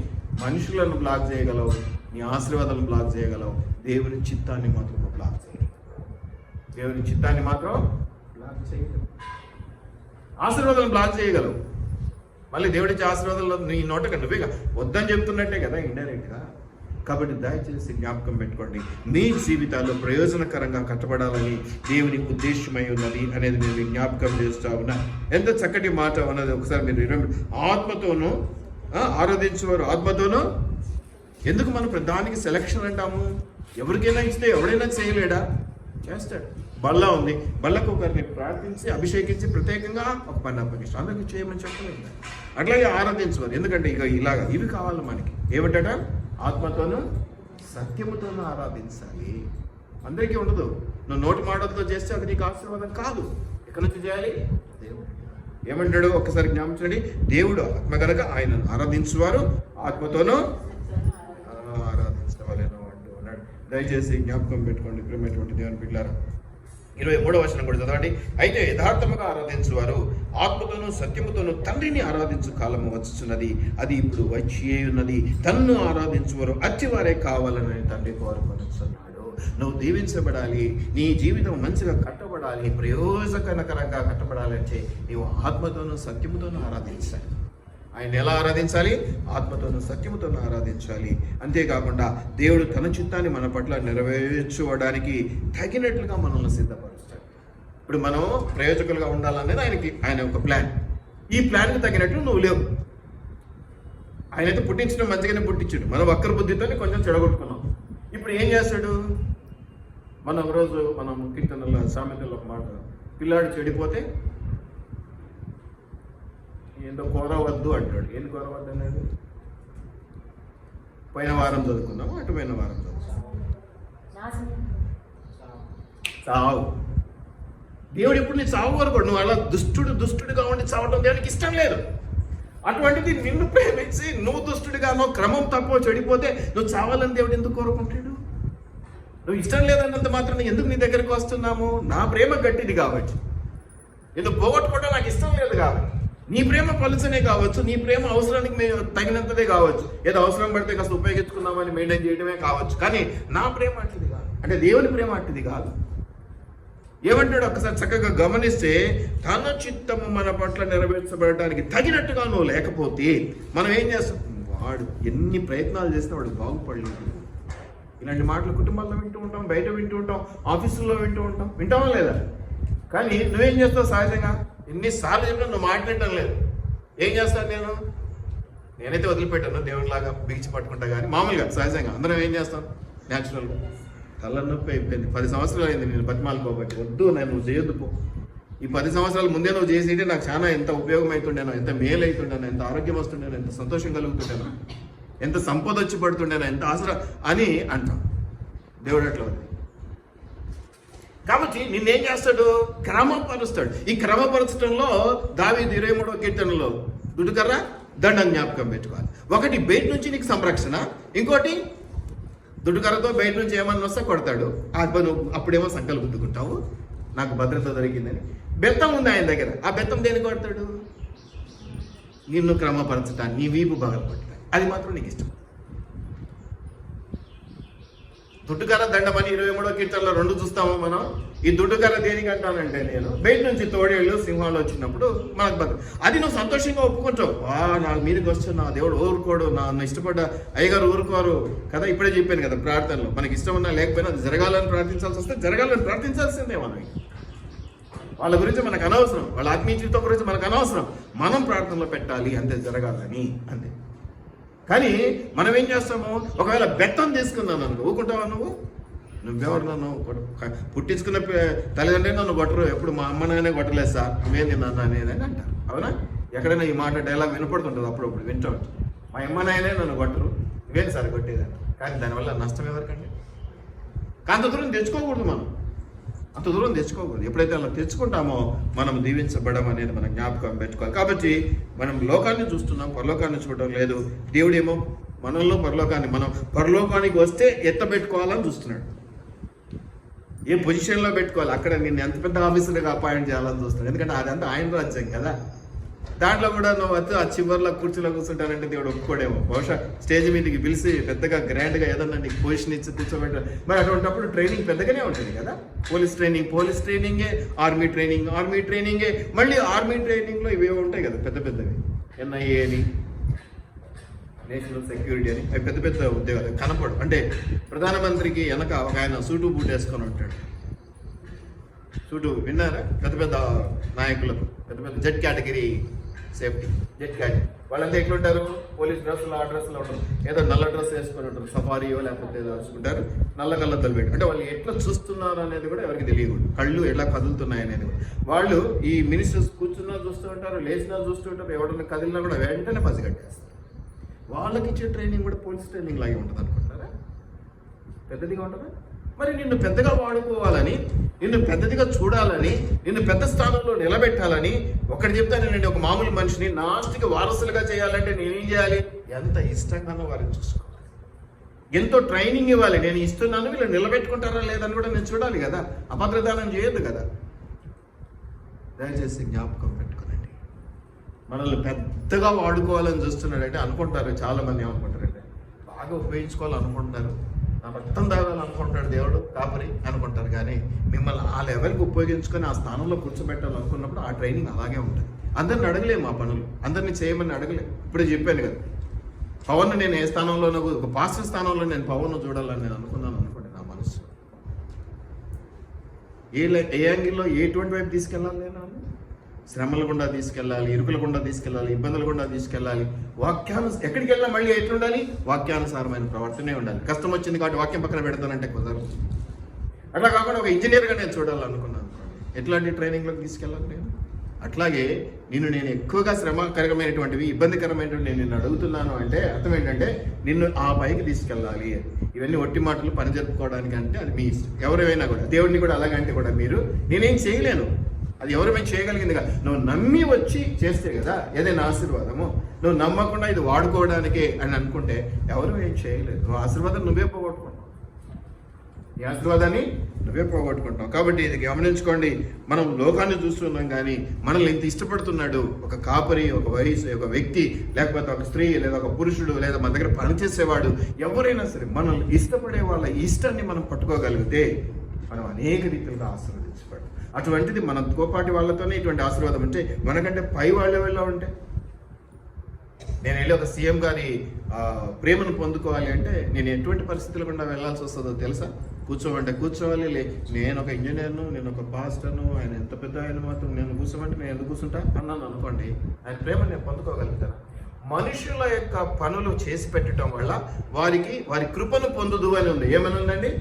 మనుషులను బ్లాక్ చేయగలవు, నీ ఆశీర్వాదాలను బ్లాక్ చేయగలవు, దేవుని చిత్తాన్ని మాత్రం బ్లాక్ చేయగలవు. దేవుని చిత్తాన్ని మాత్రం బ్లాక్ చేయగలవు, ఆశీర్వాదాలను బ్లాక్ చేయగలవు. మళ్ళీ దేవుడిచ్చే ఆశీర్వాదాలు నీ నోటగా నువ్వేగా వద్దని చెప్తున్నట్టే కదా, ఇండైరెక్ట్గా కాబట్టి దయచేసి జ్ఞాపకం పెట్టుకోండి, మీ జీవితాల్లో ప్రయోజనకరంగా కట్టబడాలని దేవుని ఉద్దేశమై ఉన్నది అనేది నేను జ్ఞాపకం చేస్తూ ఉన్నా. ఎంత చక్కటి మాట ఉన్నది ఒకసారి మీరు ఆత్మతోనూ ఆరాధించేవారు ఆత్మతోనూ. ఎందుకు మనం ప్రధానికి సెలక్షన్ అంటాము? ఎవరికైనా ఇస్తే ఎవడైనా చేయలేడా? చేస్తాడు. బల్ల ఉంది, బల్లకు ఒకరిని ప్రార్థించి అభిషేకించి ప్రత్యేకంగా ఒక పని అప్పగిస్తాం, అందరికీ చేయమని చెప్పలేదు. అట్లాగే ఆరాధించవాలి. ఎందుకంటే ఇలాగా ఇవి కావాలి మనకి. ఏమిటట? ఆత్మతోనూ సత్యముతోనూ ఆరాధించాలి. అందరికీ ఉండదు. నువ్వు నోటి మాటలతో చేస్తే అది నీకు ఆశీర్వాదం కాదు. ఎక్కడి నుంచి చేయాలి? దేవుడు ఏమంటాడు ఒకసారి జ్ఞాపించండి. దేవుడు ఆత్మ కనుక ఆయనను ఆరాధించువారు ఆత్మతోనూ ఆరాధించవాలేనో అంటూ ఉన్నాడు. దయచేసి జ్ఞాపకం పెట్టుకోండి ప్రియమైనటువంటి దేవుని బిడ్డలారా. 23వ వచనం కూడా చదవండి. అయితే యథార్థముగా ఆరాధించువారు ఆత్మతోనూ సత్యముతోనూ తండ్రిని ఆరాధించు కాలము వచ్చుచున్నది, అది ఇప్పుడు వచ్చి ఉన్నది. తన్ను ఆరాధించువారు అచ్చివారే కావాలని తండ్రి కోరుకొనుచున్నాడు. నువ్వు దీవించబడాలి, నీ జీవితం మంచిగా కట్టబడాలి, ప్రయోజనకరంగా కట్టబడాలంటే నీవు ఆత్మతోనూ సత్యముతోనూ ఆరాధించాలి. ఆయన ఎలా ఆరాధించాలి? ఆత్మతోనూ సత్యముతోనూ ఆరాధించాలి. అంతేకాకుండా దేవుడు తన చిత్తాన్ని మన పట్ల నెరవేర్చుకోవడానికి తగినట్లుగా మనల్ని సిద్ధపరుస్తాడు. ఇప్పుడు మనం ప్రయోజకులుగా ఉండాలనేది ఆయన ఒక ప్లాన్. ఈ ప్లాన్కి తగినట్లు నువ్వు లేవు. ఆయనైతే పుట్టించడం మంచిగానే పుట్టించాడు, మనం వక్ర బుద్ధితో కొంచెం చెడగొట్టుకున్నాం. ఇప్పుడు ఏం చేస్తాడు? మనం ఒకరోజు మనం కీర్తనలో సామెతలో ఒక మాట, పిల్లాడు చెడిపోతే ఏందో కోరవద్దు అంటాడు. ఏంది కోరవద్దు అనేది? పోయిన వారం చదువుకున్నాము, అటుపోయిన వారం చదువుకున్నాము. చావు. దేవుడు ఇప్పుడు నీ చావు వరకు నువ్వు అలా దుష్టుడిగా ఉండి చావడం దేవునికి ఇష్టం లేదు. అటువంటిది నిన్ను ప్రేమించి నువ్వు దుష్టుడిగానో క్రమం తప్పో చెడిపోతే నువ్వు చావాలని దేవుడు ఎందుకు కోరుకుంటాడు? నువ్వు ఇష్టం లేదన్నంత మాత్రం ఎందుకు నీ దగ్గరికి వస్తున్నాము? నా ప్రేమ గట్టిది కాబట్టి, నిన్ను పోగొట్టుకోవడం నాకు ఇష్టం లేదు కాబట్టి. నీ ప్రేమ పలుచనే కావచ్చు, నీ ప్రేమ అవసరానికి మేము తగినంతదే కావచ్చు, ఏదో అవసరం పడితే కాస్త ఉపయోగించుకుందామని మెయింటైన్ చేయడమే కావచ్చు. కానీ నా ప్రేమ అట్టిది కాదు, అంటే దేవుని ప్రేమ అట్టిది కాదు. ఏమంటాడు ఒకసారి చక్కగా గమనిస్తే, తన చిత్తము మన పట్ల నెరవేర్చబడటానికి తగినట్టుగా నువ్వు లేకపోతే మనం ఏం చేస్తాం? వాడు ఎన్ని ప్రయత్నాలు చేసినా వాడు బాగుపడలేదు. ఇలాంటి మాటలు కుటుంబాల్లో వింటూ ఉంటాం, బయట వింటూ ఉంటాం, ఆఫీసుల్లో వింటూ ఉంటాం. వింటామా లేదా? కానీ నువ్వేం చేస్తావు? సహజంగా ఎన్నిసార్లు చెప్పినా నువ్వు మాట్లాడటం లేదు. ఏం చేస్తాను నేనైతే వదిలిపెట్టాను, దేవుడిలాగా బిగిచి పట్టుకుంటా. కానీ మామూలుగా సహజంగా అందరం ఏం చేస్తాం? న్యాచురల్గా తలనొప్పి అయిపోయింది. 10 సంవత్సరాలు అయింది నేను బతిమాలుకోబట్టి. వద్దు, నువ్వు చేయొద్దు పో. ఈ 10 సంవత్సరాల ముందే నువ్వు చేసింటే నాకు చాలా ఎంత ఉపయోగం అవుతుండేనో, ఎంత మేలు అవుతుండేనో, ఎంత ఆరోగ్యం వస్తుండేనో, ఎంత సంతోషం కలుగుతుండేనో, ఎంత సంపద వచ్చి పడుతుండేనో, ఎంత ఆసరా అని అంటాం. దేవుడు అట్లా ఉంది కాబట్టి నిన్నేం చేస్తాడు? క్రమపరుస్తాడు. ఈ క్రమపరచడంలో దావీదు 23వ కీర్తనలో దుడ్డుకర్ర దండం జ్ఞాపకం పెట్టుకోవాలి. ఒకటి బయట నుంచి నీకు సంరక్షణ, ఇంకోటి దుడ్డుకర్రతో బయట నుంచి ఏమన్నా వస్తే కొడతాడు. నువ్వు అప్పుడేమో సంకల్పం గుద్దుకుంటావు, నాకు భద్రత దొరికిందని. బెత్తం ఉంది ఆయన దగ్గర. ఆ బెత్తం దేనికి కొడతాడు? నిన్ను క్రమపరచటాన్ని, నీ వీపు పగలగొట్టడానికి. అది మాత్రం నీకు ఇష్టం. దుడ్డుకర్ర దండమని 23వ కీర్తనలో 2 చూస్తాము మనం. ఈ దుడ్డుకర్ర దేనికి అంటానంటే, నేను బయట నుంచి తోడేళ్ళు సింహాలు వచ్చినప్పుడు మనకు భద్రత. అది నువ్వు సంతోషంగా ఒప్పుకుంటావు. నాకు మీదకి వస్తున్నా, దేవుడు ఊరుకోడు, నన్ను ఇష్టపడ్డ అయ్యగారు ఊరుకోరు కదా. ఇప్పుడే చెప్పాను కదా ప్రార్థనలో, మనకి ఇష్టం ఉన్నా లేకపోయినా అది జరగాలని ప్రార్థించాల్సి వస్తే జరగాలని ప్రార్థించాల్సిందే. వాళ్ళ గురించి మనకు అనవసరం, వాళ్ళ ఆత్మీయ జీవితం గురించి మనకు అనవసరం. మనం ప్రార్థనలో పెట్టాలి అంతే, జరగాలని అంతే. కానీ మనం ఏం చేస్తాము? ఒకవేళ బెత్తం తీసుకున్నాను అనుకో, ఊరుకుంటావా? నువ్వెవరు? నన్ను పుట్టించుకున్న తల్లిదండ్రులు నన్ను కొట్టరు, ఎప్పుడు మా అమ్మ నాయనే కొట్టలేదు సార్, నువ్వేంది నన్ను అనేది అని అంటారు. అవునా? ఎక్కడైనా ఈ మాట డైలాగ్ వినపడుతుంటుంది, అప్పుడప్పుడు వింటూ ఉంటుంది. మా అమ్మ నాయనే నన్ను కొట్టరు, నువ్వేంది సార్ కొట్టేదని. కానీ దానివల్ల నష్టం ఎవరికండి? అంత దూరం తెచ్చుకోకూడదు, అంత దూరం తెచ్చుకోకూడదు. ఎప్పుడైతే అలా తెచ్చుకుంటామో మనం దీవించబడం అనేది మనం జ్ఞాపకం పెట్టుకోవాలి. కాబట్టి మనం లోకాన్ని చూస్తున్నాం, పరలోకాన్ని చూడడం లేదు. దేవుడేమో మనల్లో మనం పరలోకానికి వస్తే ఎత్తబెట్టుకోవాలని చూస్తున్నాడు. ఏ పొజిషన్లో పెట్టుకోవాలి, అక్కడ నేను ఎంత పెద్ద ఆఫీసర్గా అపాయింట్ చేయాలని చూస్తున్నాడు. ఎందుకంటే అదంతా ఆయన రాజ్యం కదా. దాంట్లో కూడా నువ్వు వచ్చి ఆ చివరిలో కుర్చీలో కూర్చుంటానంటే దేవుడు ఒప్పుకోడేమో. బహుశా స్టేజ్ మీదకి పిలిచి పెద్దగా గ్రాండ్గా ఏదన్నా నీకు పొజిషన్ ఇచ్చి కూర్చోబెట్టారు. మరి అటువంటిప్పుడు ట్రైనింగ్ పెద్దగానే ఉంటుంది కదా. పోలీస్ ట్రైనింగే, ఆర్మీ ట్రైనింగే, మళ్ళీ ఆర్మీ ట్రైనింగ్లో ఇవే ఉంటాయి కదా పెద్దవి. NIA అని, నేషనల్ సెక్యూరిటీ అని, అవి పెద్ద పెద్ద ఉద్యోగాలు కనపడు. అంటే ప్రధానమంత్రికి వెనక ఒక ఆయన సూటు బూట్ వేసుకొని ఉంటాడు. సూటు విన్నారా? పెద్ద పెద్ద నాయకులకు, పెద్ద పెద్ద Z category safety, Z category వాళ్ళంతా ఎట్లుంటారు? పోలీస్ డ్రెస్సులు, ఆ డ్రెస్సులు ఉంటారు, ఏదో నల్ల డ్రెస్ వేసుకొని ఉంటారు, సఫారీయో లేకపోతే ఏదో వేసుకుంటారు, నల్ల కళ్ళద్దలు పెట్టి. అంటే వాళ్ళు ఎట్లా చూస్తున్నారు అనేది కూడా ఎవరికి తెలియకూడదు, కళ్ళు ఎలా కదులుతున్నాయి అనేది కూడా. వాళ్ళు ఈ మినిస్టర్స్ కూర్చున్నా చూస్తూ ఉంటారు, లేచినా చూస్తూ ఉంటారు, ఎవరైనా కదిలినా కూడా వెంటనే పసిగట్టేస్తారు. వాళ్ళకి ఇచ్చే ట్రైనింగ్ కూడా పోలీస్ ట్రైనింగ్ లాగే ఉంటుంది అనుకుంటారా? పెద్దదిగా ఉంటుందా? మరి నిన్ను పెద్దగా వాడుకోవాలని, నిన్ను పెద్దదిగా చూడాలని, నిన్ను పెద్ద స్థానంలో నిలబెట్టాలని ఒకటి చెప్తాను. నేను ఒక మామూలు మనిషిని నాస్తికి వారసులుగా చేయాలంటే నేనేం చేయాలి? ఎంత ఇష్టంగానో వారిని చూసుకోవాలి, ఎంతో ట్రైనింగ్ ఇవ్వాలి. నేను ఇస్తున్నాను, వీళ్ళు నిలబెట్టుకుంటారా లేదని కూడా నేను చూడాలి కదా, అభద్రదానం చేయొద్దు కదా. దయచేసి జ్ఞాపకం పెట్టుకోనండి. మనల్ని పెద్దగా వాడుకోవాలని చూస్తున్నాడంటే అనుకుంటారు చాలామంది, ఏమనుకుంటారంటే బాగా ఉపయోగించుకోవాలనుకుంటున్నారు, నా రక్తం తాగాలనుకుంటాడు దేవుడు కాపరి అనుకుంటారు. కానీ మిమ్మల్ని ఆ లెవెల్కి ఉపయోగించుకొని ఆ స్థానంలో కూర్చోబెట్టాలనుకున్నప్పుడు ఆ ట్రైనింగ్ అలాగే ఉంటుంది. అందరిని అడగలేము, ఆ పనులు అందరినీ చేయమని అడగలేము. ఇప్పుడే చెప్పాను కదా, పవన్ నేను ఏ స్థానంలో, ఒక పాస్టర్ స్థానంలో నేను పవన్ చూడాలని నేను అనుకున్నాను అనుకోండి, నా మనసు ఏ యాంగిల్లో ఎటువంటి వైపు తీసుకెళ్ళాలి? నేను శ్రమల గుండా తీసుకెళ్ళాలి, ఇరుకుల గుండా తీసుకెళ్ళాలి, ఇబ్బందుల గుండా తీసుకెళ్ళాలి. ఎక్కడికి వెళ్ళినా మళ్ళీ ఎట్లుండాలి? వాక్యానుసారమైన ప్రవర్తనే ఉండాలి. కష్టం వచ్చింది కాబట్టి వాక్యం పక్కన పెడతానంటే కుదరదు. అట్లా కాకుండా ఒక ఇంజనీర్గా నేను చూడాలనుకున్నాను, ఎట్లాంటి ట్రైనింగ్లోకి తీసుకెళ్ళాలి నేను? అట్లాగే నేను ఎక్కువగా శ్రమకరమైనటువంటివి, ఇబ్బందికరమైనటువంటి నేను అడుగుతున్నాను అంటే అర్థం ఏంటంటే నిన్ను ఆ పైకి తీసుకెళ్ళాలి. ఇవన్నీ ఒట్టి మాటలు పని జరుపుకోవడానికి అంటే అది మీ ఇష్టం. ఎవరైనా కూడా దేవుడిని కూడా అలాగంటే కూడా మీరు నేనేం చేయలేను, అది ఎవరైనా చేయగలిగింది కదా. నువ్వు నమ్మి వచ్చి చేస్తే కదా ఏదైనా ఆశీర్వాదము. నువ్వు నమ్మకుండా ఇది వాడుకోవడానికే అని అనుకుంటే ఎవరు ఏం చేయలేదు. నువ్వు ఆశీర్వాదం నువ్వే పోగొట్టుకుంటావు, ఈ ఆశీర్వాదాన్ని నువ్వే పోగొట్టుకుంటావు. కాబట్టి ఇది గమనించుకోండి. మనం లోకాన్ని చూస్తున్నాం కానీ మనల్ని ఇంత ఇష్టపడుతున్నాడు ఒక కాపరి, ఒక వయసు, ఒక వ్యక్తి, లేకపోతే ఒక స్త్రీ, లేదా ఒక పురుషుడు, లేదా మన దగ్గర పనిచేసేవాడు, ఎవరైనా సరే మనల్ని ఇష్టపడే వాళ్ళ ఇష్టాన్ని మనం పట్టుకోగలిగితే మనం అనేక రీతిలుగా ఆశీర్వదించబడు. అటువంటిది మనతో పాటి వాళ్ళతోనే ఇటువంటి ఆశీర్వాదం ఉంటే, మనకంటే పై వాళ్ళ వెళ్ళా ఉంటే, నేను వెళ్ళి ఒక సీఎం గారి ప్రేమను పొందుకోవాలి అంటే నేను ఎటువంటి పరిస్థితులు గుండా వెళ్ళాల్సి వస్తుందో తెలుసా? కూర్చోమంటే కూర్చోవాలి. నేను ఒక ఇంజనీర్ను, నేను ఒక పాస్టర్ను, ఆయన ఎంత పెద్ద ఆయన మాత్రం నేను కూర్చోమంటే నేను ఎందుకు కూర్చుంటా అన్నాను అనుకోండి, ఆయన ప్రేమను నేను పొందుకోగలుగుతాను. మనుషుల యొక్క పనులు చేసి పెట్టడం వల్ల వారి కృపను పొందుదు అని ఉంది. ఏమని ఉందండి?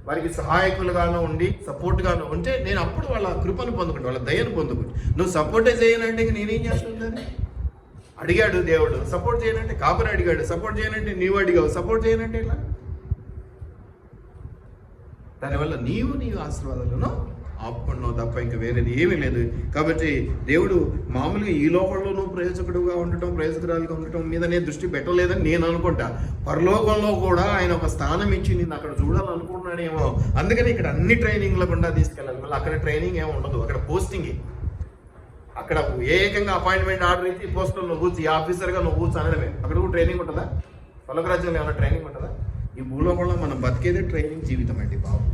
వారికి సహాయకులుగాను ఉండి సపోర్ట్గాను ఉంటే నేను అప్పుడు వాళ్ళ కృపను పొందుకుంటా, వాళ్ళ దయను పొందుకుంటా. నువ్వు సపోర్టే చేయనంటే నేనేం చేస్తుందని అడిగాడు దేవుడు. సపోర్ట్ చేయనంటే కాపరి అడిగాడు, సపోర్ట్ చేయనంటే నీవు అడిగావు, సపోర్ట్ చేయనంటే ఇలా. దానివల్ల నీవు ఆశీర్వాదాలను ఆపుకున్నావు తప్ప ఇంకా వేరేది ఏమీ లేదు. కాబట్టి దేవుడు మామూలుగా ఈ లోకంలో నువ్వు ప్రయోజకుడుగా ఉండటం, ప్రయోజకురాలుగా ఉండటం మీదనే దృష్టి పెట్టలేదని నేను అనుకుంటా. పరలోకంలో కూడా ఆయన ఒక స్థానం ఇచ్చి నేను అక్కడ చూడాలనుకుంటున్నాడేమో. అందుకని ఇక్కడ అన్ని ట్రైనింగ్ల గుండా తీసుకెళ్ళాలి. మళ్ళీ అక్కడ ట్రైనింగ్ ఏమి ఉండదు, అక్కడ పోస్టింగ్. అక్కడ ఏకంగా అపాయింట్మెంట్ ఆర్డర్ ఇచ్చి పోస్టులో నువ్వు కూర్చి ఆఫీసర్గా నువ్వు కూర్చు అనడమే. అక్కడ కూడా ట్రైనింగ్ ఉంటుందా? పలక రాజ్యంలో ఏమైనా ట్రైనింగ్ ఉంటుందా? ఈ భూలోకంలో మనం బతికేదే ట్రైనింగ్ జీవితం అండి బాబు,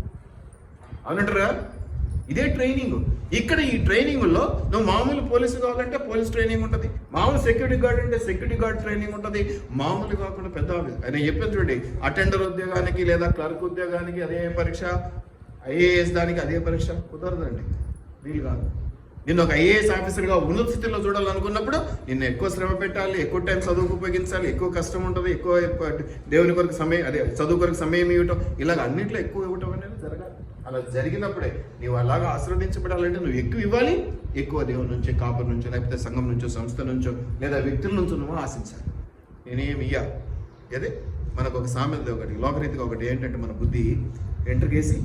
అవునంటారా? ఇదే ట్రైనింగ్. ఇక్కడ ఈ ట్రైనింగ్లో నువ్వు మామూలు పోలీసు కావాలంటే పోలీస్ ట్రైనింగ్ ఉంటుంది, మామూలు సెక్యూరిటీ గార్డ్ అంటే సెక్యూరిటీ గార్డ్ ట్రైనింగ్ ఉంటుంది, మామూలు కాకుండా పెద్ద ఆయన చెప్పేది చూడండి, అటెండర్ ఉద్యోగానికి లేదా క్లర్క్ ఉద్యోగానికి అదే పరీక్ష, ఐఏఎస్ దానికి అదే పరీక్ష కుదరదండి, వీలు కాదు. నిన్ను ఒక ఐఏఎస్ ఆఫీసర్గా ఉన్నత స్థితిలో చూడాలనుకున్నప్పుడు నిన్ను ఎక్కువ శ్రమ పెట్టాలి, ఎక్కువ టైం చదువుకు ఉపయోగించాలి, ఎక్కువ కష్టం ఉంటుంది, ఎక్కువ దేవుని కొరకు సమయం, చదువు కొరకు సమయం ఇవ్వటం, ఇలాగ అన్నింటిలో ఎక్కువ ఇవ్వటం అనేది జరగాలి. అలా జరిగినప్పుడే నీవు అలాగా ఆశీర్వదించబడాలంటే నువ్వు ఎక్కువ ఇవ్వాలి, ఎక్కువ దేవుని నుంచి, కాపర్ నుంచో, లేకపోతే సంఘం నుంచో, సంస్థ నుంచో, లేదా వ్యక్తుల నుంచో నువ్వు ఆశించాలి. నేనేమి ఇయ్యా అదే మనకు ఒక సామెత ఒకటి, లోకరీతిగా ఒకటి ఏంటంటే మన బుద్ధి ఎంటర్కేసి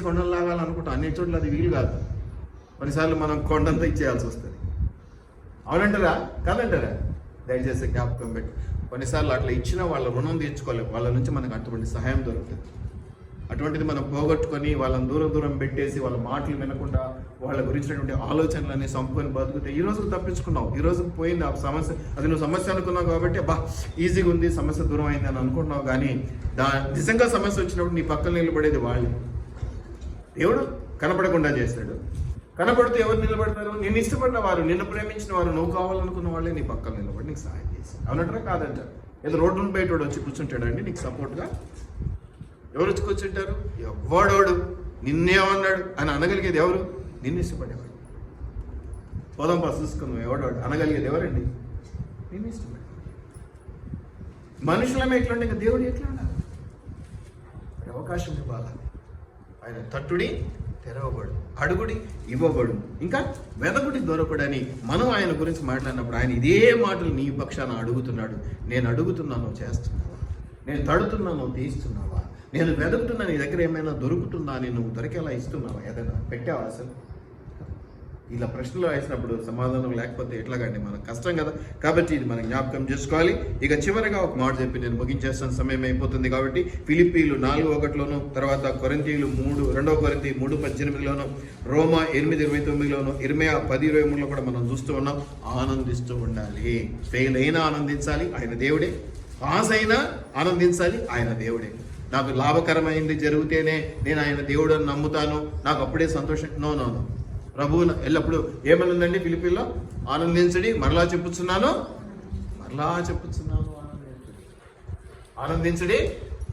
కొండలు లాగాలనుకుంటాం. అన్ని చోట్ల అది వీలు కాదు. కొన్నిసార్లు మనం కొండంతా ఇచ్చేయాల్సి వస్తుంది. అవునంటారా కాదంటారా? దయచేసి జ్ఞాపకం పెట్టి కొన్నిసార్లు అట్లా ఇచ్చిన వాళ్ళ రుణం తీర్చుకోలేము, వాళ్ళ నుంచి మనకు అటువంటి సహాయం దొరుకుతుంది. అటువంటిది మనం పోగొట్టుకొని వాళ్ళని దూరం పెట్టేసి వాళ్ళ మాటలు వినకుండా వాళ్ళ గురించినటువంటి ఆలోచనలన్నీ సంపుకొని బతుకుతే ఈ రోజులు తప్పించుకున్నావు, ఈ రోజు పోయింది ఆ సమస్య. అది నువ్వు సమస్య అనుకున్నావు కాబట్టి అబ్బా ఈజీగా ఉంది, సమస్య దూరం అయింది అని అనుకుంటున్నావు. కానీ నిజంగా సమస్య వచ్చినప్పుడు నీ పక్కన నిలబడేది వాళ్ళే. దేవుడు కనపడకుండా చేస్తాడు, కనబడితే ఎవరు నిలబడతారు? నిన్ను ఇష్టపడిన వారు, నిన్ను ప్రేమించిన వారు, నువ్వు కావాలనుకున్న వాళ్ళే నీ పక్కన నిలబడి నీకు సహాయం చేస్తారు. అవునంటారా కాదంటారు? ఏదో రోడ్డును బయట వచ్చి కూర్చుంటాడండి నీకు సపోర్ట్గా? ఎవరు వచ్చి కూర్చుంటారు? ఎవడోడు నిన్నేమన్నాడు అని అనగలిగేది ఎవరు? నిన్ను ఇష్టపడేవాడు. పోదాం పాస్ చూసుకుందాం ఎవడోడు అనగలిగేది ఎవరండి? నిన్ను ఇష్టపడే మనుషులమే ఎట్లుంటే ఇంకా దేవుడు ఎట్లా ఉండాలి? అవకాశం ఇవ్వాలి. ఆయన తట్టుడి తెరవబడు, అడుగుడి ఇవ్వబడు, ఇంకా వెదకుడి దొరకడని మనం ఆయన గురించి మాట్లాడినప్పుడు ఆయన ఇదే మాటలు నీ పక్షాన అడుగుతున్నాడు. నేను అడుగుతున్నాను చేస్తున్నావా? నేను తడుతున్నాను తీస్తున్నావా? నేను వెతుకుతున్నా నీ దగ్గర ఏమైనా దొరుకుతుందా అని నువ్వు దొరికేలా ఇస్తున్నావా? ఏదైనా పెట్టావా? అసలు ఇలా ప్రశ్నలు వేసినప్పుడు సమాధానం లేకపోతే ఎట్లాగండి? మనకు కష్టం కదా. కాబట్టి ఇది మనం జ్ఞాపకం చేసుకోవాలి. ఇక చివరిగా ఒక మాట చెప్పి నేను ముగించేస్తాను, సమయం అయిపోతుంది కాబట్టి. ఫిలిప్పీలు 4:1లోను, తర్వాత కొరింథీయులు 2 కొరింథీ 3:18లోను, రోమా 8:29లోను, ఇర్మీయా 10:23లో కూడా మనం చూస్తూ ఉన్నాం. ఆనందిస్తూ ఉండాలి. ఫెయిల్ అయినా ఆనందించాలి, ఆయన దేవుడే. పాస్ అయినా ఆనందించాలి, ఆయన దేవుడే. నాకు లాభకరమైంది జరిగితేనే నేను ఆయన దేవుడు అని నమ్ముతాను, నాకు అప్పుడే సంతోషం. No no no. ప్రభువు ఎల్లప్పుడు ఏమనుందండి ఫిలిప్పీలో? ఆనందించడి, మరలా చెప్పుచున్నాను ఆనందించడి,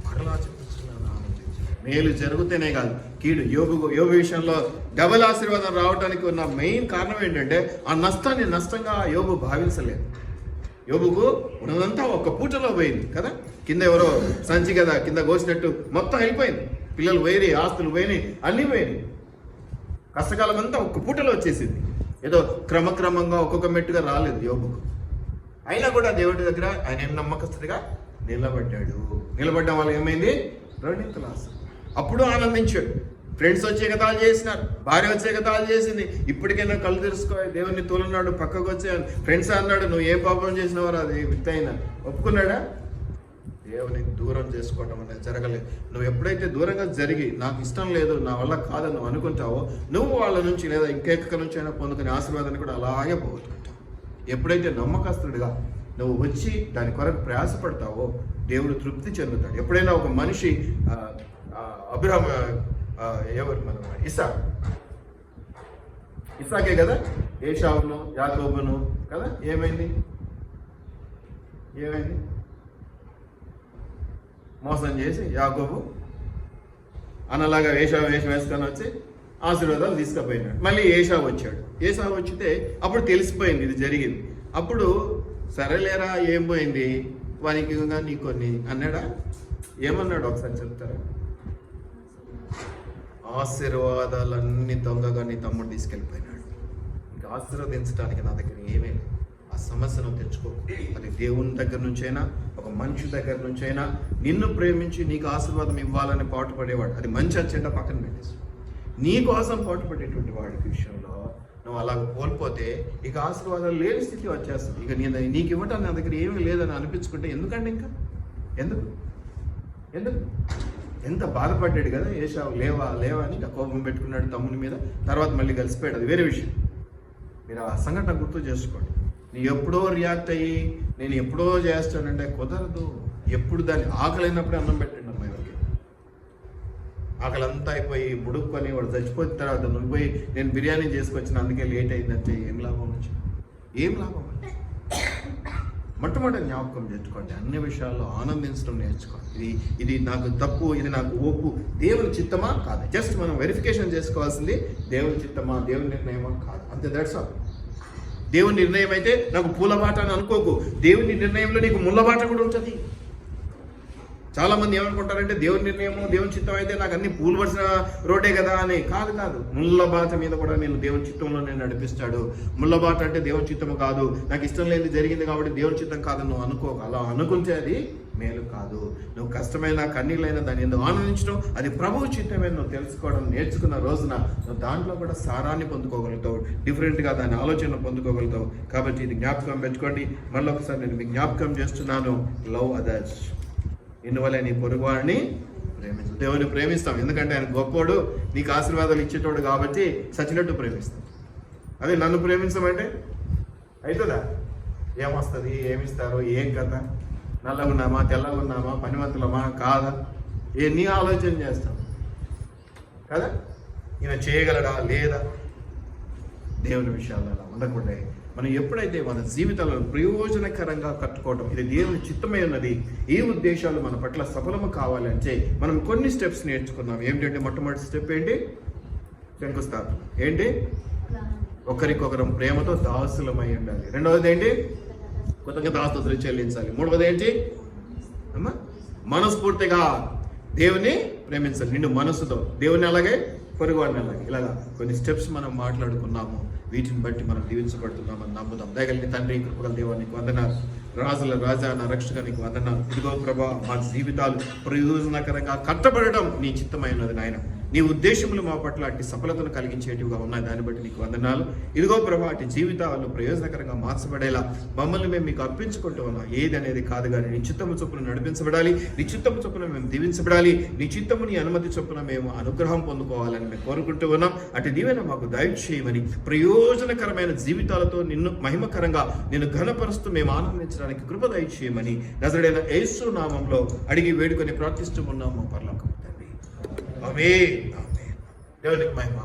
మరలా చెప్పుచున్నాను ఆనందించడి. మేలు జరుగుతూనే కాదు, కీడు. యోబు విషయంలో డబల్ ఆశీర్వాదం రావడానికి ఉన్న మెయిన్ కారణం ఏంటంటే ఆ నష్టాన్ని నష్టంగా యోబు భావించలేదు. యోబుకు ఉన్నదంతా ఒక్క పూటలో పోయింది కదా. కింద ఎవరో సంచి కదా కింద కోసినట్టు మొత్తం వెళ్ళిపోయింది. పిల్లలు పోయినాయి, ఆస్తులు పోయినాయి, అన్నీ పోయినాయి. కష్టకాలం అంతా ఒక్క పూటలో వచ్చేసింది. ఏదో క్రమక్రమంగా ఒక్కొక్క మెట్టుగా రాలేదు యోబుకు. అయినా కూడా దేవుడి దగ్గర ఆయన నమ్మకస్తుడిగా నిలబడ్డాడు. నిలబడ్డం వల్ల ఏమైంది? రెండింతల ఆశ. అప్పుడు ఆనందించాడు. ఫ్రెండ్స్ వచ్చే కథాలు చేసినారు, భార్య వచ్చే కథాలు చేసింది. ఇప్పటికైనా కళ్ళు తెరుసుకో, దేవుడిని తోలున్నాడు, పక్కకు వచ్చాను. ఫ్రెండ్స్ అన్నాడు, నువ్వు ఏ పాపం చేసినవారు అది విత్తైనా ఒప్పుకున్నాడా? దేవుని దూరం చేసుకోవటం అనేది జరగలేదు. నువ్వు ఎప్పుడైతే దూరంగా జరిగి నాకు ఇష్టం లేదు, నా వల్ల కాదని నువ్వు అనుకుంటావో, నువ్వు వాళ్ళ నుంచి లేదా ఇంకెక్క నుంచి అయినా పొందుకునే ఆశీర్వాదాన్ని కూడా అలాగే పోగొట్టుకుంటావు. ఎప్పుడైతే నమ్మకస్తుడిగా నువ్వు వచ్చి దాని కొరకు ప్రయాసపడతావో దేవుడు తృప్తి చెందుతాడు. ఎప్పుడైనా ఒక మనిషి అబ్రహాం ఎవరు మన ఇసాకే కదా, ఏషావును యాకోబును కదా, ఏమైంది? మోసం చేసి యాకోబు అన్నలాగా వేషం వేసుకొని వచ్చి ఆశీర్వాదాలు తీసుకుపోయినాడు. మళ్ళీ ఏషావు వచ్చాడు. ఏషావు వచ్చితే అప్పుడు తెలిసిపోయింది ఇది జరిగింది. అప్పుడు సరేలేరా ఏం పోయింది వానికి నీ కొన్ని అన్నాడా? ఏమన్నాడు ఒకసారి చెప్తారా? ఆశీర్వాదాలన్నీ దొంగగా నీ తమ్ముడు తీసుకెళ్ళిపోయినాడు. ఇంకా ఆశీర్వదించడానికి నా దగ్గర ఏమీ లేదు. ఆ సమస్యను తెచ్చుకో. అది దేవుని దగ్గర నుంచైనా ఒక మనిషి దగ్గర నుంచైనా నిన్ను ప్రేమించి నీకు ఆశీర్వాదం ఇవ్వాలని పాటుపడేవాడు. అది మంచి చెడ్డ పక్కన పెట్టేసి నీ కోసం పాటుపడేటువంటి వాడి విషయంలో నువ్వు అలాగ కోల్పోతే ఇక ఆశీర్వాదాలు లేని స్థితి వచ్చేస్తుంది. ఇక నీకు ఇవ్వటం నా దగ్గర ఏమీ లేదని అనిపించుకుంటే ఎందుకండి? ఇంకా ఎందుకు ఎంత బాధపడ్డాడు కదా ఏషావు. లేవా అని ఇంకా కోపం పెట్టుకున్నాడు తమ్ముని మీద. తర్వాత మళ్ళీ కలిసిపోయాడు, అది వేరే విషయం. మీరు ఆ సంఘటన గుర్తు చేసుకోండి. నీ ఎప్పుడో రియాక్ట్ అయ్యి నేను ఎప్పుడో చేస్తానంటే కుదరదు. ఎప్పుడు దాన్ని ఆకలైనప్పుడే అన్నం పెట్టండి అమ్మాయి వాళ్ళకి. ఆకలంతా అయిపోయి ముడుక్కొని వాడు చచ్చిపోయిన తర్వాత నువ్వు పోయి నేను బిర్యానీ చేసుకొచ్చిన అందుకే లేట్ అయిందంటే ఏం లాభం వచ్చింది? ఏం లాభం? మొట్టమొదటి జ్ఞాపకం చేసుకోండి, అన్ని విషయాల్లో ఆనందించడం నేర్చుకోండి. ఇది నాకు తప్పు, ఇది నాకు ఒప్పు, దేవుని చిత్తమా కాదు. జస్ట్ మనం వెరిఫికేషన్ చేసుకోవాల్సింది దేవుని చిత్తమా, దేవుని నిర్ణయమా కాదు, అంతే. That's all. దేవుని నిర్ణయం అయితే నాకు పూలబాట అని అనుకోకు. దేవుని నిర్ణయంలో నీకు ముళ్ళబాట కూడా ఉంటుంది. చాలా మంది ఏమనుకుంటారంటే దేవుని నిర్ణయము దేవుని చిత్తం అయితే నాకు అన్ని పూలు పడిసిన రోడ్డే కదా అని. కాదు. ముళ్ళబాట మీద కూడా నేను దేవుని చిత్తంలో నేను నడిపిస్తాడు. ముళ్ళబాట అంటే దేవుని చిత్తము కాదు, నాకు ఇష్టం లేని జరిగింది కాబట్టి దేవుని చిత్తం కాదని నువ్వు అనుకో. అలా అనుకుంటే అది మేలు కాదు. నువ్వు కష్టమైన కన్నీళ్ళైనా దాన్ని ఎందుకు ఆనందించడం, అది ప్రభువు చిత్తమే నువ్వు తెలుసుకోవడం నేర్చుకున్న రోజున నువ్వు దాంట్లో కూడా సారాన్ని పొందుకోగలుగుతావు, డిఫరెంట్గా దాని ఆలోచన పొందుకోగలుగుతావు. కాబట్టి ఇది జ్ఞాపకం పెట్టుకోండి. మళ్ళీ ఒకసారి నేను మీకు జ్ఞాపకం చేస్తున్నాను, లవ్ అదర్స్. ఇందువల్ల నీ పొరుగువాడిని ప్రేమించు. దేవుని ప్రేమిస్తాం ఎందుకంటే ఆయన గొప్పోడు, నీకు ఆశీర్వాదాలు ఇచ్చేటోడు కాబట్టి సచ్చినట్టు ప్రేమిస్తాం. అదే నన్ను ప్రేమించమంటే అవుతుందా? ఏమొస్తుంది, ఏమిస్తారు, ఏం కథ, నల్లగా ఉన్నామా, తెల్లగా ఉన్నామా, పనిమంతులమా కాదా, నీ ఆలోచన చేస్తాం కదా. ఈయన చేయగలడా లేదా, దేవుని విషయాలు అలా ఉండకూడదు. మనం ఎప్పుడైతే మన జీవితాలను ప్రయోజనకరంగా కట్టుకోవటం, ఇది దేవుని చిత్తమై ఉన్నది, ఈ ఉద్దేశాలు మన పట్ల సఫలము కావాలంటే మనం కొన్ని స్టెప్స్ నేర్చుకున్నాం. ఏమిటంటే మొట్టమొదటి స్టెప్ ఏంటి? శంకుస్థాపన. ఏంటి? ఒకరికొకరం ప్రేమతో దాసులమై ఉండాలి. రెండవది ఏంటి? కృతజ్ఞతాస్తుతులు చెల్లించాలి. మూడవది ఏంటి? మనస్ఫూర్తిగా దేవుని ప్రేమించాలి, నిండు మనసుతో. దేవుని అలాగే పొరుగువాడిని అలాగే. ఇలాగా కొన్ని స్టెప్స్ మనం మాట్లాడుకున్నాము. వీటిని బట్టి మనం దీవించబడుతున్నామని నమ్ముదాం. దయగలిగిన తండ్రి, కృపగల దేవా, నీకు వందనాలు. రాజుల రాజా, నా రక్షక, నీకు వందనాలు. ఇదిగో ప్రభా, మా జీవితాలు ప్రయోజనకరంగా కట్టబడడం నీ చిత్తమైనది నాయన. నీ ఉద్దేశములు మా పట్ల అట్టి సఫలతను కలిగించేటివిగా ఉన్నాయి. దాన్ని బట్టి నీకు వందనాలు. ఇదిగో ప్రభా, అట్టి జీవితాలు ప్రయోజనకరంగా మార్చబడేలా మమ్మల్ని మేము మీకు అర్పించుకుంటూ ఉన్నాం. ఏది అనేది కాదు కానీ నీ చిత్తము చొప్పున నడిపించబడాలి, నీ చిత్తము చొప్పున మేము దీవించబడాలి, నీ చిత్తము నీ అనుమతి చొప్పున మేము అనుగ్రహం పొందుకోవాలని మేము కోరుకుంటూ ఉన్నాం. అటు దీవెన మాకు దయచేయమని, ప్రయోజనకరమైన జీవితాలతో నిన్ను మహిమకరంగా నిన్ను ఘనపరుస్తూ మేము ఆనందించడానికి కృప దయచేయమని నజరేయుడైన యేసు నామములో అడిగి వేడుకొని ప్రార్థిస్తూ ఉన్నాము పరలోకపు తండ్రి. ఆమేన్. దేవునికి మహిమ.